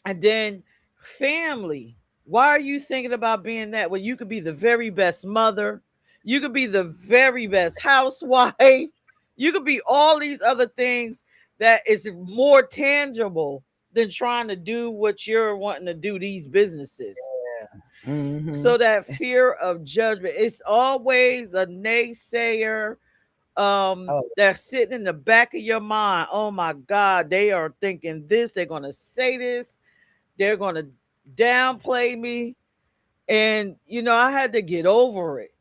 and then family. Why are you thinking about being that? Well, you could be the very best mother, you could be the very best housewife, you could be all these other things that is more tangible than trying to do what you're wanting to do, these businesses. Hmm. So that fear of judgment, it's always a naysayer Oh, that's sitting in the back of your mind. Oh my God, they are thinking this, they're gonna say this, they're gonna downplay me. And I had to get over it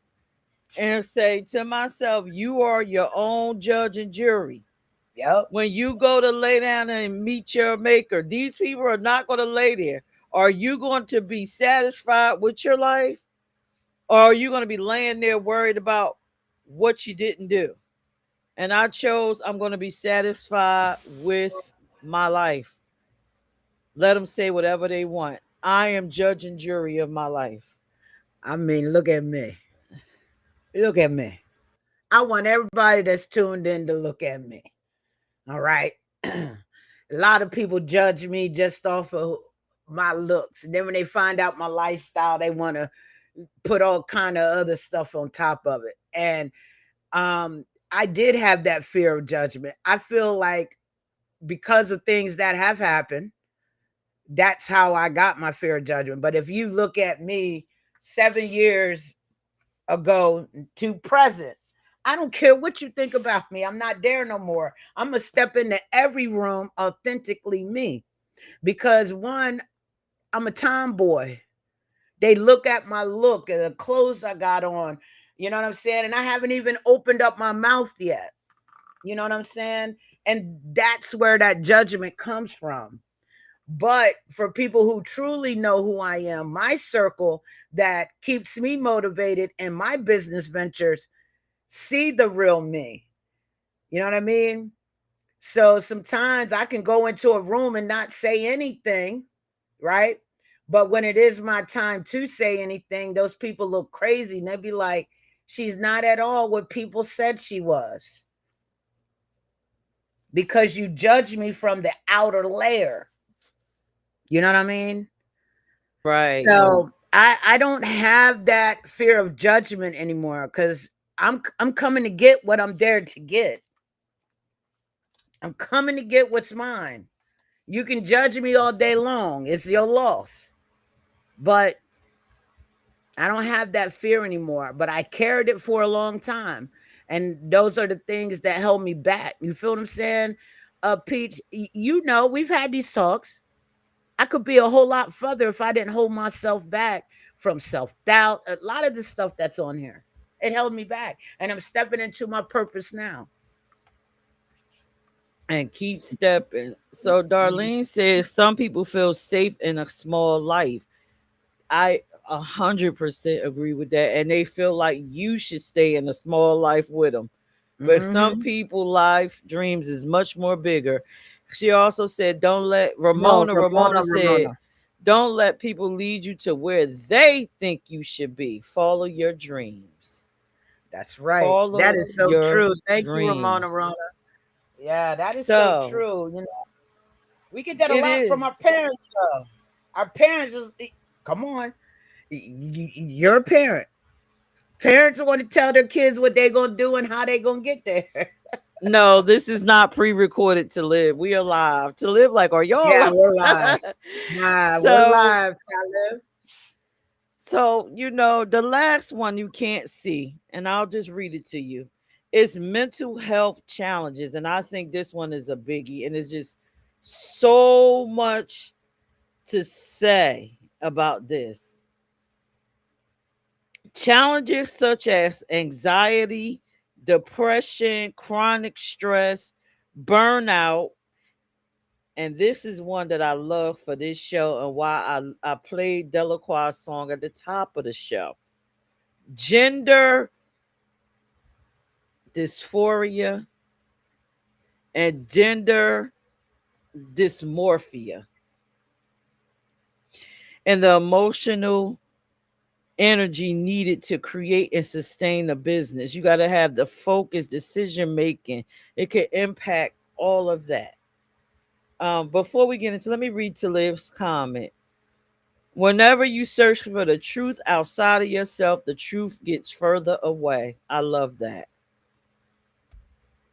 and say to myself, you are your own judge and jury. yep. When you go to lay down and meet your maker, these people are not going to lay there. Are you going to be satisfied with your life? Or are you going to be laying there worried about what you didn't do? And I chose, I'm going to be satisfied with my life. Let them say whatever they want. I am judge and jury of my life. I mean, look at me. Look at me. I want everybody that's tuned in to look at me. All right. A lot of people judge me just off of my looks. And then when they find out my lifestyle, they want to put all kind of other stuff on top of it. And I did have that fear of judgment. I feel like because of things that have happened, that's how I got my fear of judgment. But if you look at me 7 years ago to present, I don't care what you think about me. I'm not there no more. I'm going to step into every room authentically me because one, I'm a tomboy. They look at my look and the clothes I got on. You know what I'm saying? And I haven't even opened up my mouth yet. You know what I'm saying? And that's where that judgment comes from. But for people who truly know who I am, my circle that keeps me motivated in my business ventures see the real me. You know what I mean? So sometimes I can go into a room and not say anything, right? But when it is my time to say anything, those people look crazy and they'll be like, she's not at all what people said she was because you judge me from the outer layer. You know what I mean? Right. So I don't have that fear of judgment anymore because I'm coming to get what I'm there to get. I'm coming to get what's mine. You can judge me all day long. It's your loss. But I don't have that fear anymore. But I carried it for a long time. And those are the things that held me back. You feel what I'm saying? Peach, you know, we've had these talks. I could be a whole lot further if I didn't hold myself back from self doubt. A lot of the stuff that's on here, it held me back. And I'm stepping into my purpose now. And keep stepping. So Mhm. Darlene says some people feel safe in a small life. I 100% agree with that. And they feel like you should stay in a small life with them. But some Mhm. people life dreams is much more bigger. She also said, don't let No, Ramona said, Ramona. don't let people lead you to where they think you should be. Follow your dreams. That's right. That Follow is so your true. Thank you, dreams. Ramona. Yeah, that is so So true. You know, we get that a it lot is. from our parents, though. Our parents is, come on, you're a parent. Parents want to tell their kids what they're gonna do and how they're gonna get there. No, this is not pre-recorded to live. We are live. To live like, are y'all Yeah, we're live. alive? Nah, we're so live, Talib. the last one you can't see, and I'll just read it to you. It's mental health challenges. And I think this one is a biggie. And it's just so much to say about this. Challenges such as anxiety, depression, chronic stress, burnout, and this is one that I love for this show and why I played Delacroix's song at the top of the show. Gender dysphoria and gender dysmorphia, and the emotional energy needed to create and sustain a business. You got to have the focus, decision making. It can impact all of that. Before we get into, let me read Talib's comment. Whenever you search for the truth outside of yourself, the truth gets further away. I love that.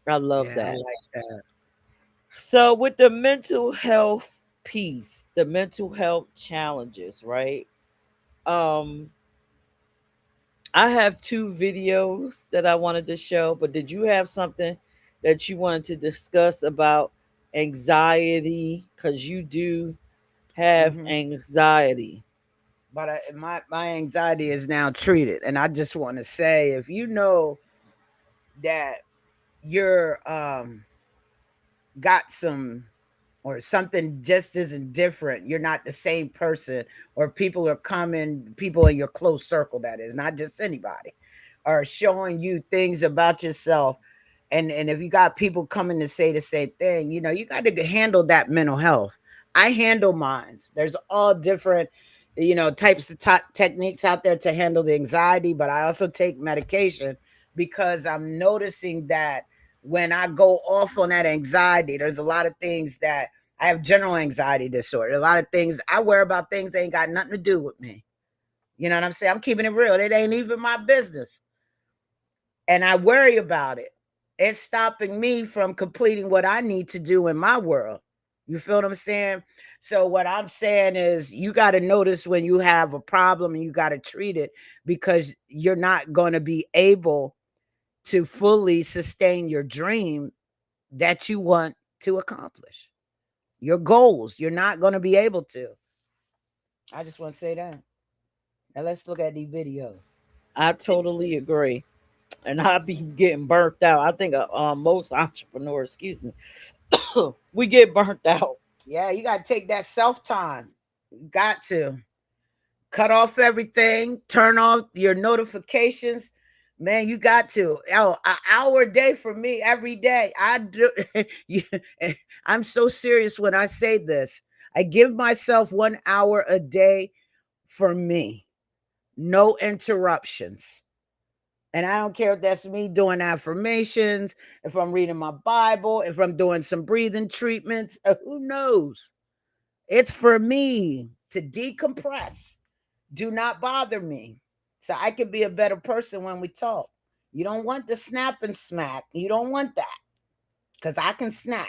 I love Yeah, I that. like that. So, with the mental health piece, the mental health challenges, right? Um, I have two videos that I wanted to show, but did you have something that you wanted to discuss about anxiety? Because you do have Hmm. anxiety. But my anxiety is now treated, and I just want to say, if you know that you're got some or something just isn't different, you're not the same person, or people are coming, people in your close circle, that is not just anybody, are showing you things about yourself. And if you got people coming to say the same thing, you got to handle that mental health. I handle mines. There's all different types of techniques out there to handle the anxiety, but I also take medication because I'm noticing that when I go off on that anxiety, there's a lot of things that I have general anxiety disorder. A lot of things I worry about, things that ain't got nothing to do with me. You know what I'm saying? I'm keeping it real. It ain't even my business. And I worry about it. It's stopping me from completing what I need to do in my world. You feel what I'm saying? So what I'm saying is you got to notice when you have a problem and you got to treat it, because you're not going to be able to fully sustain your dream that you want to accomplish. Your goals, you're not going to be able to. I just want to say that. Now let's look at these videos. I totally agree. And I be getting burnt out. I think most entrepreneurs, excuse me, we get burnt out. Yeah, you got to take that self time. You got to cut off everything, turn off your notifications. Man, you got to. Oh, an hour a day for me every day. I do. I'm so serious when I say this. I give myself 1 hour a day for me, no interruptions. And I don't care if that's me doing affirmations, if I'm reading my Bible, if I'm doing some breathing treatments, who knows? It's for me to decompress. Do not bother me. So I can be a better person when we talk. You don't want the snap and smack. You don't want that because I can snap.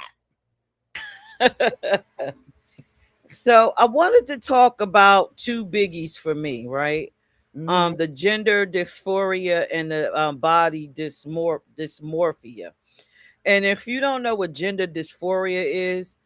So I wanted to talk about two biggies for me, right? Hmm. The gender dysphoria and the body dysmorphia. And if you don't know what gender dysphoria is,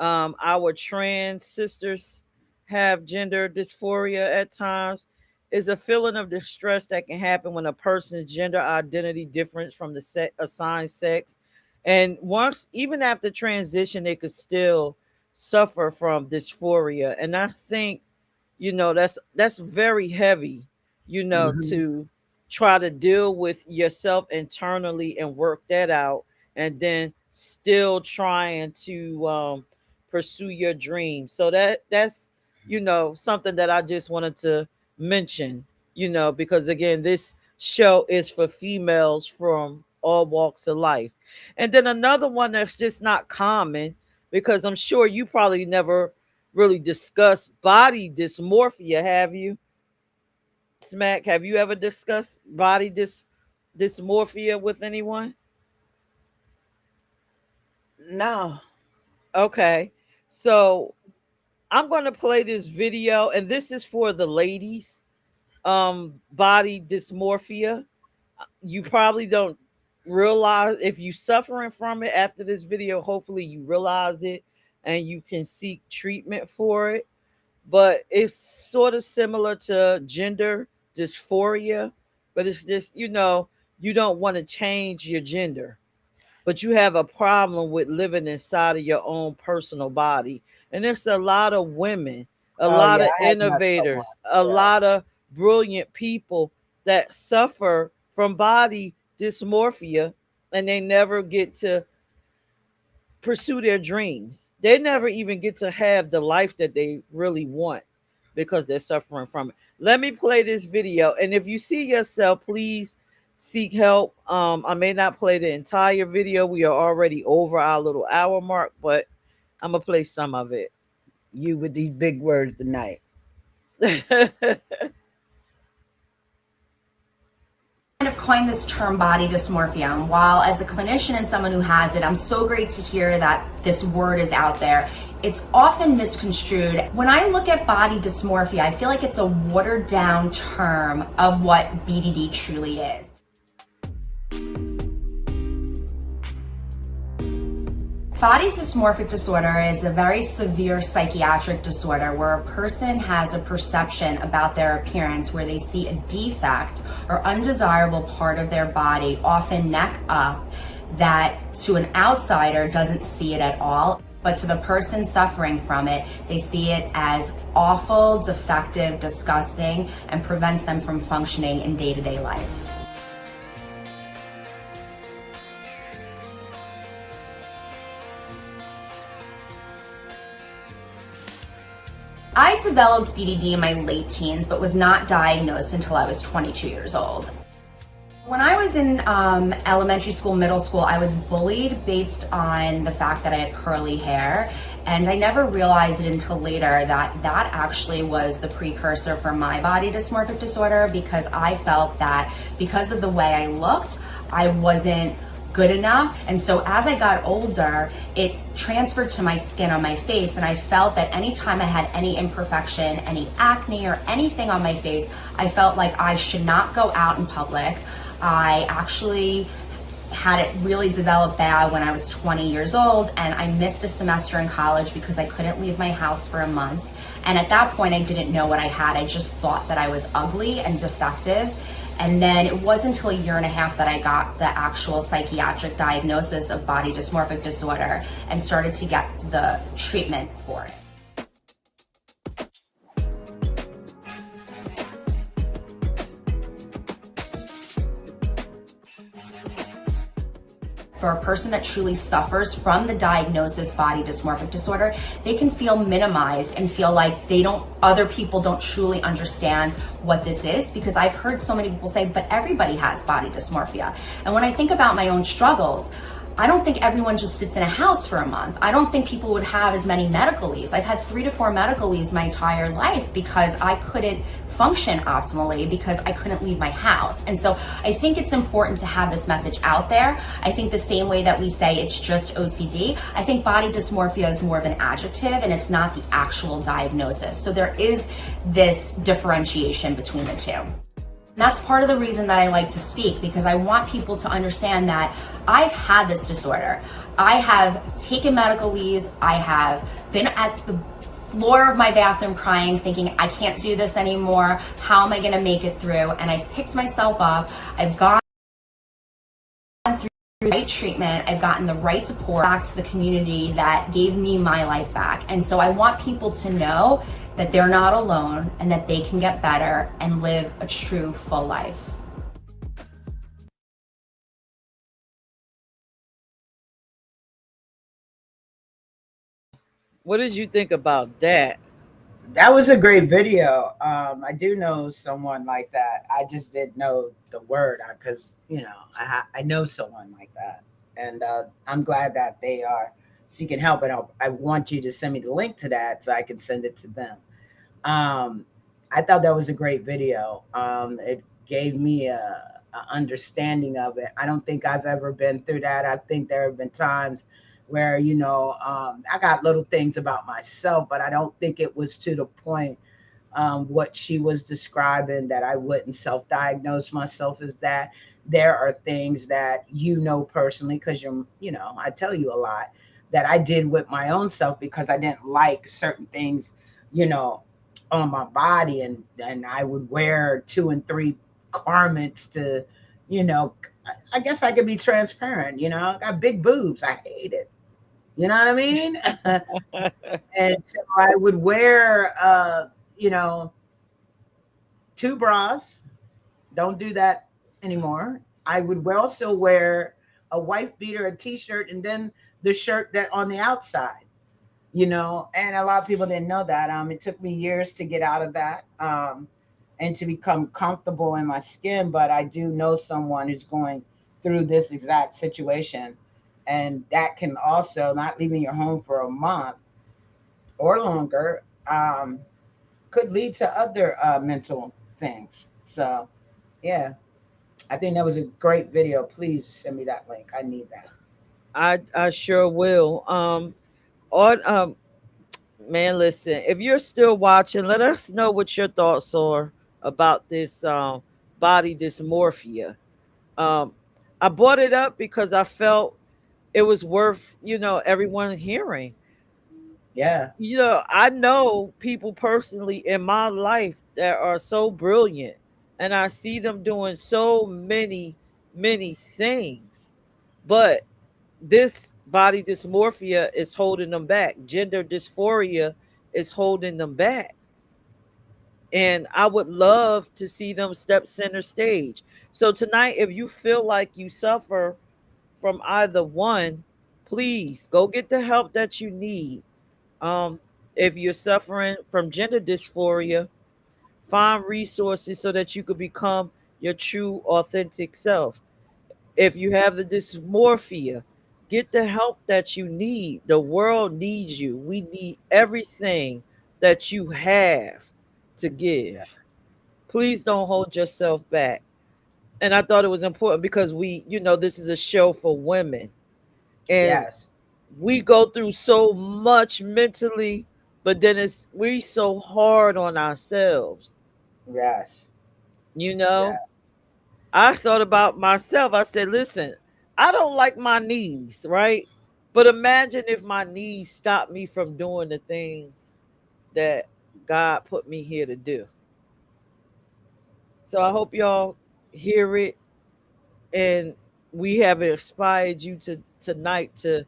our trans sisters have gender dysphoria at times. Is a feeling of distress that can happen when a person's gender identity differs from the assigned sex. And once, even after transition, they could still suffer from dysphoria. And I think that's very heavy, Hmm. to try to deal with yourself internally and work that out, and then still trying to pursue your dreams. So that's something that I just wanted to mention, because again, this show is for females from all walks of life. And then another one that's just not common, because I'm sure you probably never really discussed body dysmorphia, have you? Smack, have you ever discussed body dysmorphia with anyone? No. Okay. So I'm going to play this video, and this is for the ladies. Body dysmorphia. You probably don't realize if you suffering from it after this video. Hopefully, you realize it and you can seek treatment for it. But it's sort of similar to gender dysphoria, but it's just you don't want to change your gender, but you have a problem with living inside of your own personal body. And there's a lot of women, a Oh lot yeah, of I had met someone. innovators, a Yeah. lot of brilliant people that suffer from body dysmorphia, and they never get to pursue their dreams. They never That's, even get to have the life that they really want because they're suffering from it. Let me play this video. And if you see yourself, please seek help. I may not play the entire video. We are already over our little hour mark, but I'm gonna play some of it. you with these big words tonight. Kind of coined this term body dysmorphia. And while as a clinician and someone who has it, I'm so great to hear that this word is out there. It's often misconstrued. When I look at body dysmorphia, I feel like it's a watered down term of what BDD truly is. Body dysmorphic disorder is a very severe psychiatric disorder where a person has a perception about their appearance where they see a defect or undesirable part of their body, often neck up, that to an outsider doesn't see it at all. But to the person suffering from it, they see it as awful, defective, disgusting, and prevents them from functioning in day-to-day life. I developed BDD in my late teens, but was not diagnosed until I was 22 years old. When I was in elementary school, middle school, I was bullied based on the fact that I had curly hair. And I never realized it until later that that actually was the precursor for my body dysmorphic disorder, because I felt that because of the way I looked, I wasn't good enough. And so as I got older, it transferred to my skin on my face, and I felt that anytime I had any imperfection, any acne or anything on my face, I felt like I should not go out in public. I actually had it really develop bad when I was 20 years old, and I missed a semester in college because I couldn't leave my house for a month. And at that point, I didn't know what I had. I just thought that I was ugly and defective. And then it wasn't until a year and a half that I got the actual psychiatric diagnosis of body dysmorphic disorder and started to get the treatment for it. For a person that truly suffers from the diagnosis body dysmorphic disorder, they can feel minimized and feel like other people don't truly understand what this is, because I've heard so many people say, but everybody has body dysmorphia. And when I think about my own struggles, I don't think everyone just sits in a house for a month. I don't think people would have as many medical leaves. I've had 3 to 4 medical leaves my entire life because I couldn't function optimally because I couldn't leave my house. And so I think it's important to have this message out there. I think the same way that we say it's just OCD, I think body dysmorphia is more of an adjective and it's not the actual diagnosis. So there is this differentiation between the two. And that's part of the reason that I like to speak, because I want people to understand that I've had this disorder. I have taken medical leaves. I have been at the floor of my bathroom crying, thinking, I can't do this anymore. How am I going to make it through? And I've picked myself up. I've gone through the right treatment. I've gotten the right support back to the community that gave me my life back. And so I want people to know that they're not alone and that they can get better and live a true full life. What did you think about that? That was a great video. I do know someone like that. I just didn't know the word because I know someone like that, and I'm glad that they are seeking help. And I want you to send me the link to that so I can send it to them. I thought that was a great video. It gave me a understanding of it. I don't think I've ever been through that. I think there have been times where I got little things about myself, but I don't think it was to the point what she was describing, that I wouldn't self-diagnose myself as that. There are things that personally, because I tell you a lot, that I did with my own self because I didn't like certain things, you know, on my body, and I would wear two and three garments to, you know, I guess I could be transparent. I got big boobs. I hate it. You know what I mean? And so I would wear, you know, two bras. Don't do that anymore. I would also wear a wife beater, a t-shirt, and then the shirt that on the outside, and a lot of people didn't know that. It took me years to get out of that, and to become comfortable in my skin. But I do know someone who's going through this exact situation, and that can also, not leaving your home for a month or longer, could lead to other mental things. So, yeah, I think that was a great video. Please send me that link. I need that. I sure will. On Man, listen, if you're still watching, let us know what your thoughts are about this body dysmorphia. Um, I brought it up because I felt it was worth, everyone hearing. Yeah, I know people personally in my life that are so brilliant, and I see them doing so many things. But this body dysmorphia is holding them back. Gender dysphoria is holding them back. And I would love to see them step center stage. So tonight, if you feel like you suffer from either one, please go get the help that you need. Um, if you're suffering from gender dysphoria, find resources so that you could become your true, authentic self. If you have the dysmorphia, get the help that you need. The world needs you. We need everything that you have to yeah, give. Please don't hold yourself back. And I thought it was important because this is a show for women. And yes, we go through so much mentally, but then we so hard on ourselves, yes, you yeah, know? I thought about myself. I said, listen, I don't like my knees, right? But imagine if my knees stopped me from doing the things that God put me here to do. So I hope y'all hear it, and we have inspired you to tonight to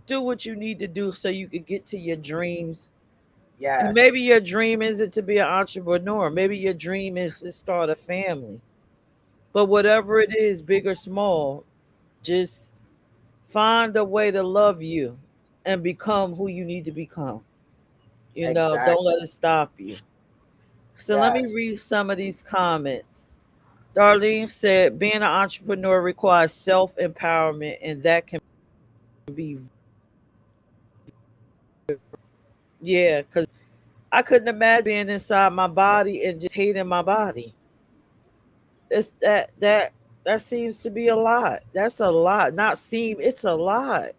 do what you need to do so you can get to your dreams. And maybe yes, your dream isn't to be an entrepreneur. Maybe your dream is to start a family. But whatever it is, big or small, just find a way to love you and become who you need to become. Don't exactly. let it stop you. So let me Yes, read some of these comments. Darlene said, being an entrepreneur requires self empowerment, and that can be, yeah, because I couldn't imagine being inside my body and just hating my body. It's that seems to be a lot. That's a lot. Not seem, it's a lot.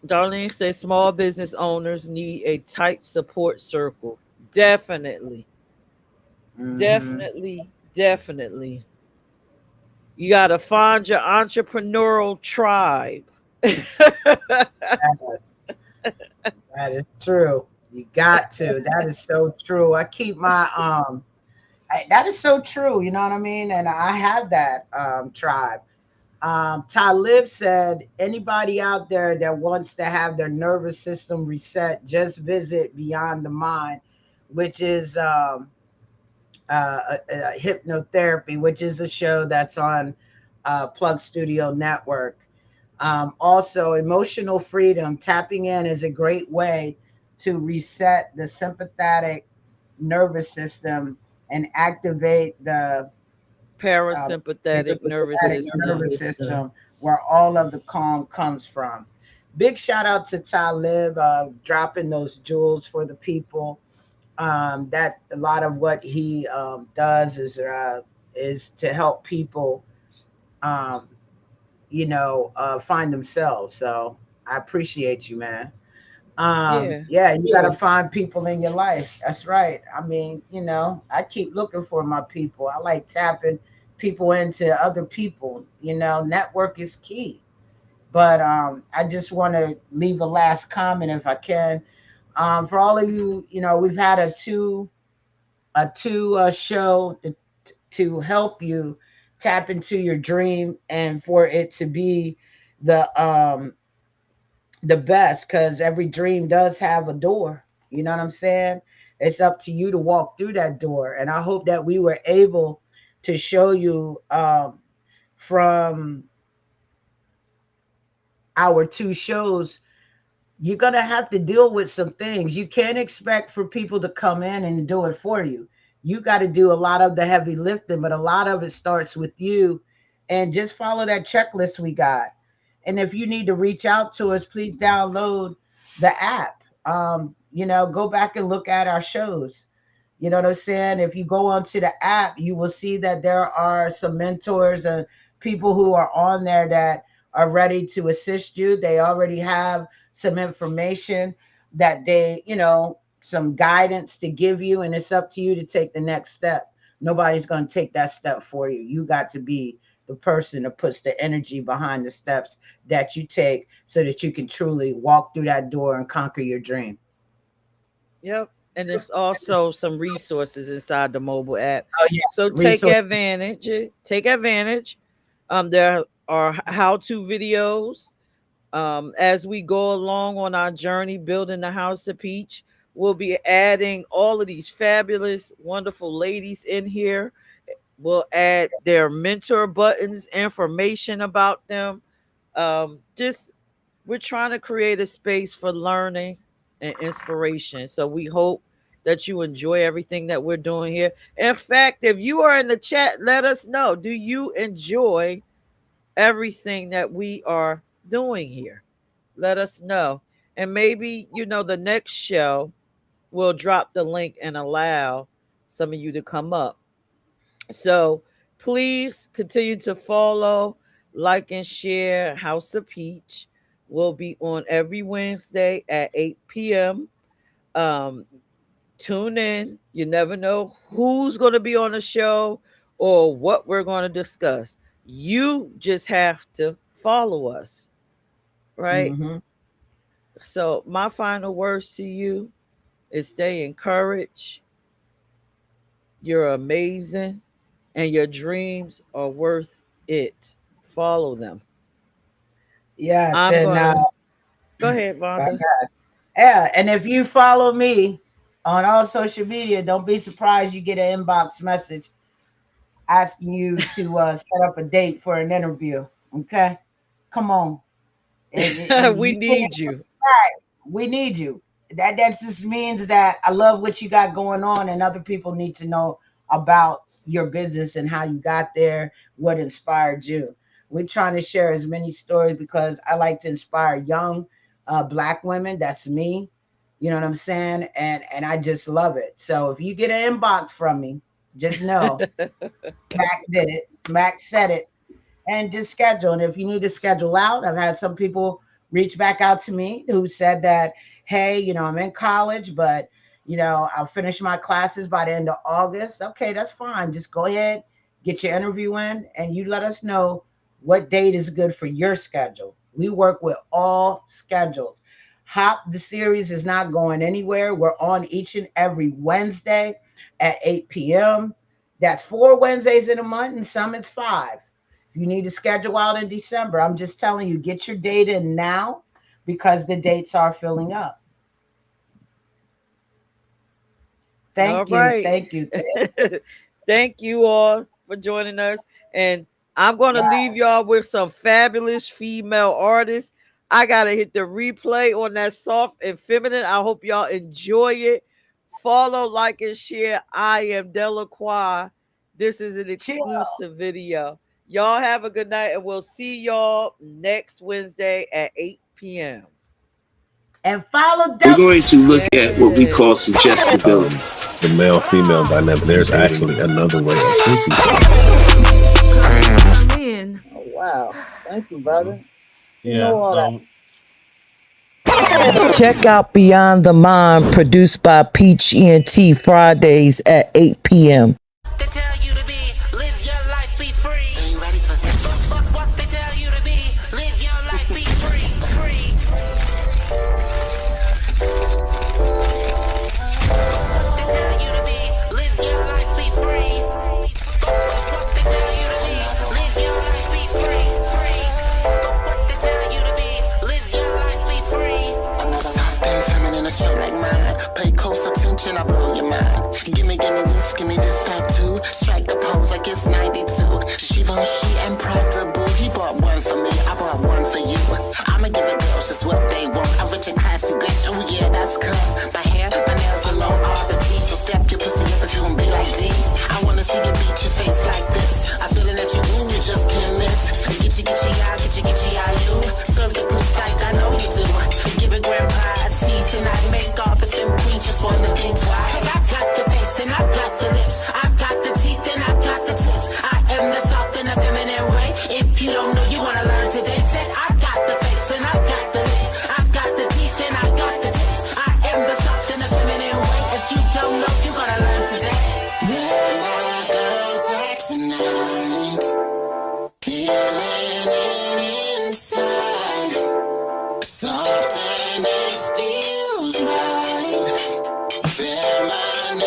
Darlene says small business owners need a tight support circle. Definitely. mm-hmm. Definitely. You got to find your entrepreneurial tribe. Yes, that is true. You got to. That is so true. I keep my that is so true. You know what I mean? And I have that tribe. Talib said, anybody out there that wants to have their nervous system reset, just visit Beyond the Mind, which is hypnotherapy, which is a show that's on Plug Studio Network. Also, emotional freedom, tapping in is a great way to reset the sympathetic nervous system and activate the Parasympathetic nervous sympathetic system. nervous system, where all of the calm comes from. Big shout out to Talib, dropping those jewels for the people. That a lot of what he does is to help people, um, find themselves. So I appreciate you, man. Yeah. Yeah, you got to find people in your life. That's right. I mean, I keep looking for my people. I like tapping people into other people. Network is key. But I just want to leave a last comment if I can. For all of you, we've had a two show to help you tap into your dream and for it to be the um the best, because every dream does have a door. You know what I'm saying? It's up to you to walk through that door. And I hope that we were able to show you from our two shows. You're going to have to deal with some things. You can't expect for people to come in and do it for you. You got to do a lot of the heavy lifting, but a lot of it starts with you. And just follow that checklist we got. And if you need to reach out to us, please download the app. Go back and look at our shows. You know what I'm saying? If you go onto the app, you will see that there are some mentors and people who are on there that are ready to assist you. They already have some information that some guidance to give you, and it's up to you to take the next step. Nobody's going to take that step for you. You got to be the person that puts the energy behind the steps that you take so that you can truly walk through that door and conquer your dream. Yep. And there's also some resources inside the mobile app. Oh yeah, So take resource. advantage. Take advantage. There are how-to videos. As we go along on our journey building the House of Peach, we'll be adding all of these fabulous, wonderful ladies in here. We'll add their mentor buttons, information about them. Just we're trying to create a space for learning and inspiration. So we hope that you enjoy everything that we're doing here. In fact, if you are in the chat, let us know. Do you enjoy everything that we are doing here? Let us know. And maybe, the next show will drop the link and allow some of you to come up. So please continue to follow, like, and share House of Peach. Will be on every Wednesday at 8 p.m. Um, Tune in. You never know who's going to be on the show or what we're going to discuss. You just have to follow us, right? Hmm. So, my final words to you is stay encouraged. You're amazing, and your dreams are worth it. Follow them. Yes, I'm and going to go ahead, uh, Vonda. yeah, and if you follow me on all social media, don't be surprised you get an inbox message asking you to set up a date for an interview. Okay, come on, and We you can need answer you. back. We need you. That just means that I love what you got going on, and other people need to know about your business and how you got there, what inspired you. We're trying to share as many stories because I like to inspire young Black women. That's me. You know what I'm saying? And I just love it. So if you get an inbox from me, just know Smack did it. Smack said it, and just schedule. And if you need to schedule out, I've had some people reach back out to me who said that, hey, I'm in college, but I'll finish my classes by the end of August. Okay, that's fine. Just go ahead, get your interview in, and you let us know what date is good for your schedule. We work with all schedules. Hop the series is not going anywhere. We're on each and every Wednesday at 8 p.m. That's 4 Wednesdays in a month, and some it's five. If you need to schedule out in December, I'm just telling you, get your date in now because the dates are filling up. All Thank you. right. Thank you. Thank you all for joining us. And I'm going to Yeah. leave y'all with some fabulous female artists. I got to hit the replay on that soft and feminine. I hope y'all enjoy it. Follow, like, and share. I am Delacroix. This is an Chill. exclusive video. Y'all have a good night, and we'll see y'all next Wednesday at 8 p.m. And follow We're Del. going to look at what we call Yes. suggestibility. The male female dynamic. There's actually another way of thinking. Come in. Oh, wow. Thank you, brother. You Yeah. know all that. Check out Beyond the Mind, produced by Peach ENT, Fridays at 8 p.m. They tell you to be, live your life, be free. Are you ready for this? What they tell you to be, live your life, be free, free. What they tell you to be, live your life, be free. What they tell you to be, live your life, be free, free. What they tell you to be, live your life, be free. Soft and feminine, a shirt like mine. Pay close attention, I blow your mind. Give me this, that too. Strike a pose like it's 92. Givenchy and Prada boo. He bought one for me, I bought one for you. I'ma give the girls just what they want. A rich and classy bitch, oh yeah, that's come. My hair, my nails alone, all the teeth. So step your pussy up if you gon' be like D. I wanna see you beat your face like this. I feelin' that you ooh, you just can't miss. Get you, y'all, you. Serve the pussy like I know you do. Give it grand pride, season. I make all the femme queens just wanna think twice. Cause I've got the face and I've got the lips. I've got the teeth and I've got the tits. I am the soft and the feminine way. If you don't know, you wanna learn today. Said I've got the face and I've got the lips. I've got the teeth and I've got the tits. I am the soft and the feminine way. If you don't know, you gotta learn today. Where my girls at tonight? Feeling it inside. Soft and it feels right. Feminine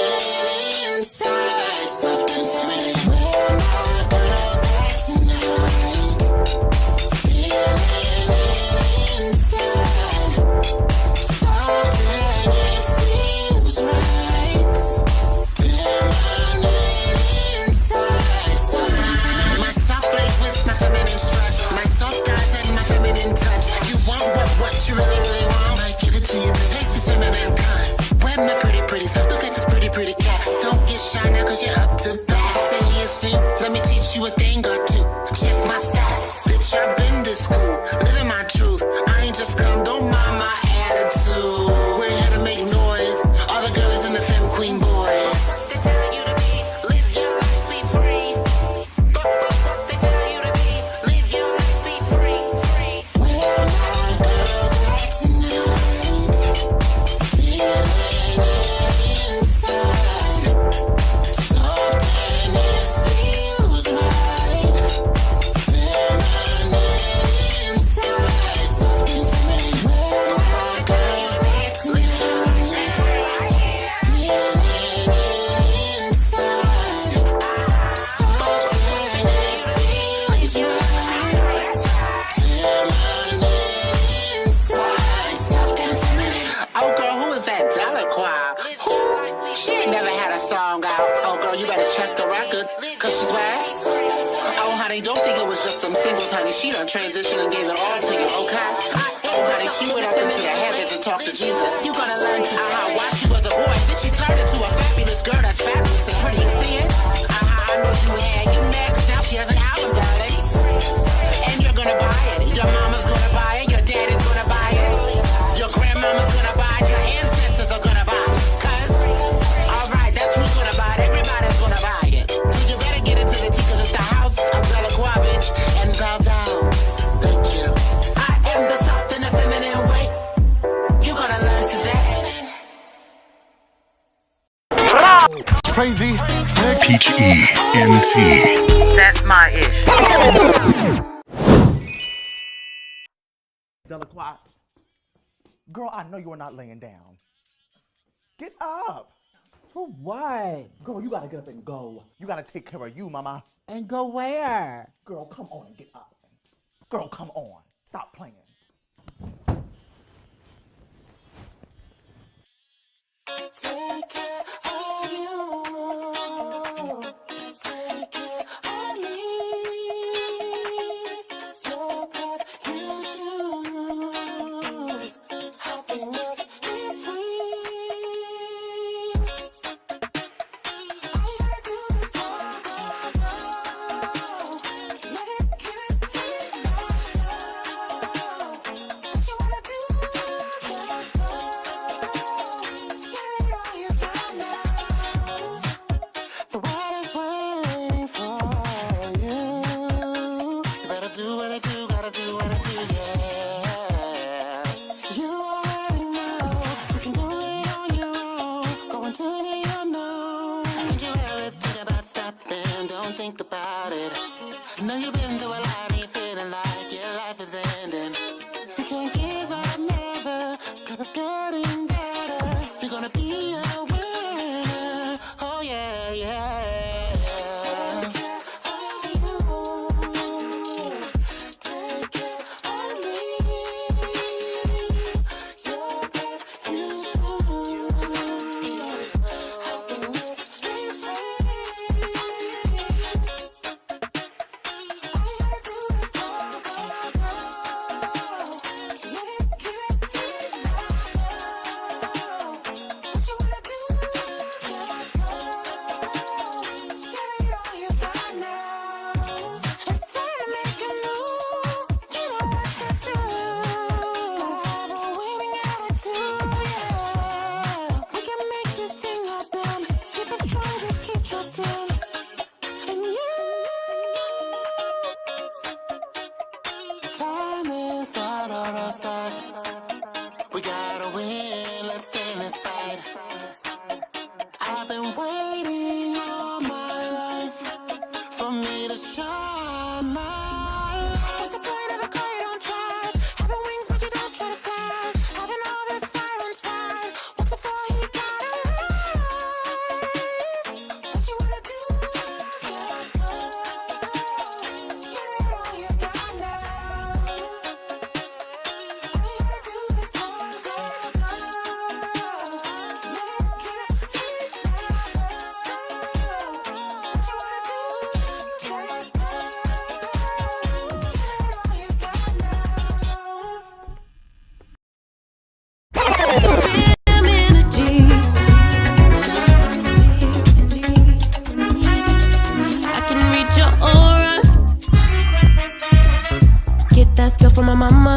inside. Soft and feminine. Where my girls at tonight? Feeling it inside. Soft and it feels right. Feminine inside. Soft and feminine. My soft lace with my feminine strut. My soft eyes and my feminine touch. You want what you really want? I give it to you. Taste this feminine cut. Where my pretties? Look at this pretty cat. Don't get shy now cause you're up to bat. Say yes to. Let me teach you a thing or two. Check my stats. Bitch, I've been to school. Living my truth. I ain't just come, don't mind my attitude. We're here to make noise. All the girls and the femme queen boys. They tell you to be, live your life, be free. What they tell you to be, live your life, be free, free. Where my girls at tonight? Feeling it inside. Soft and it feels right. Feminine inside. Soft and feminine. Where my girls at tonight? Feeling it inside. Soft and it feels right. Feminine inside. Soft and feminine. Oh girl, who is that Delacroix? She ain't never had a song out. Oh girl, you better check the record. Cause she's whack. Oh honey, don't think it was just some singles, honey. She done transitioned and gave it all to you, okay? Oh honey, she went up into the heavens to talk to Jesus. You gonna learn to why she was a boy. Then she turned into a fabulous girl that's fabulous and pretty. You see it? I know you had you mad cause now she has an album, darling. And you're gonna buy it. Your mama's gonna buy it. Your daddy's gonna buy it. Your grandmama's gonna buy it. Your ancestors are gonna buy it. Cause, alright, that's who's gonna buy it. Everybody's gonna buy it. So you better get into the tea cause it's the house of Delacroix, bitch. And bow down. Thank you. I am the soft and the feminine way. You're gonna learn today. Crazy. Peach ENT. That's my ish. Delacroix. Girl, I know you are not laying down. Get up. For what? Girl, you gotta get up and go. You gotta take care of you, mama. And go where? Girl, come on and get up. Girl, come on. Stop playing. Take care of you. Take care of me. Your path you choose. Happiness is free. All you gotta do is go, go, go. Let it free, go, go. What you wanna do? Just go. The world is waiting for you. You better do what I do, gotta Did you ever think about stopping? Don't think about it. Know you've been through a lot and you're feeling like your life is ending. You can't give up never, cause it's getting better. You're gonna be a winner. Oh yeah, yeah. Take care of you. Take care of me. Your path you choose. Happiness is free. All you gotta do is go, go, go. Let it free now. What you wanna do? Just go. Give it all you got now. It's time to make a move. You know what to do. Gotta have a winning attitude, yeah. We can make this thing happen. Keep it strong, just keep trusting. And you. Time is not on our side. We gotta win, let's stay in this fight. I've been waiting all my life for me to shine my light. What's the point of a car you don't drive? Having wings but you don't try to fly. Having all this fire inside. What's it for? You gotta rise. What you wanna do? Just go. Give it all you got now. All you gotta do is go. Just go. Let it free now. What you wanna do? Just go. Give it all you got now. Feel energy. I can read your aura. Get that stuff from my mama.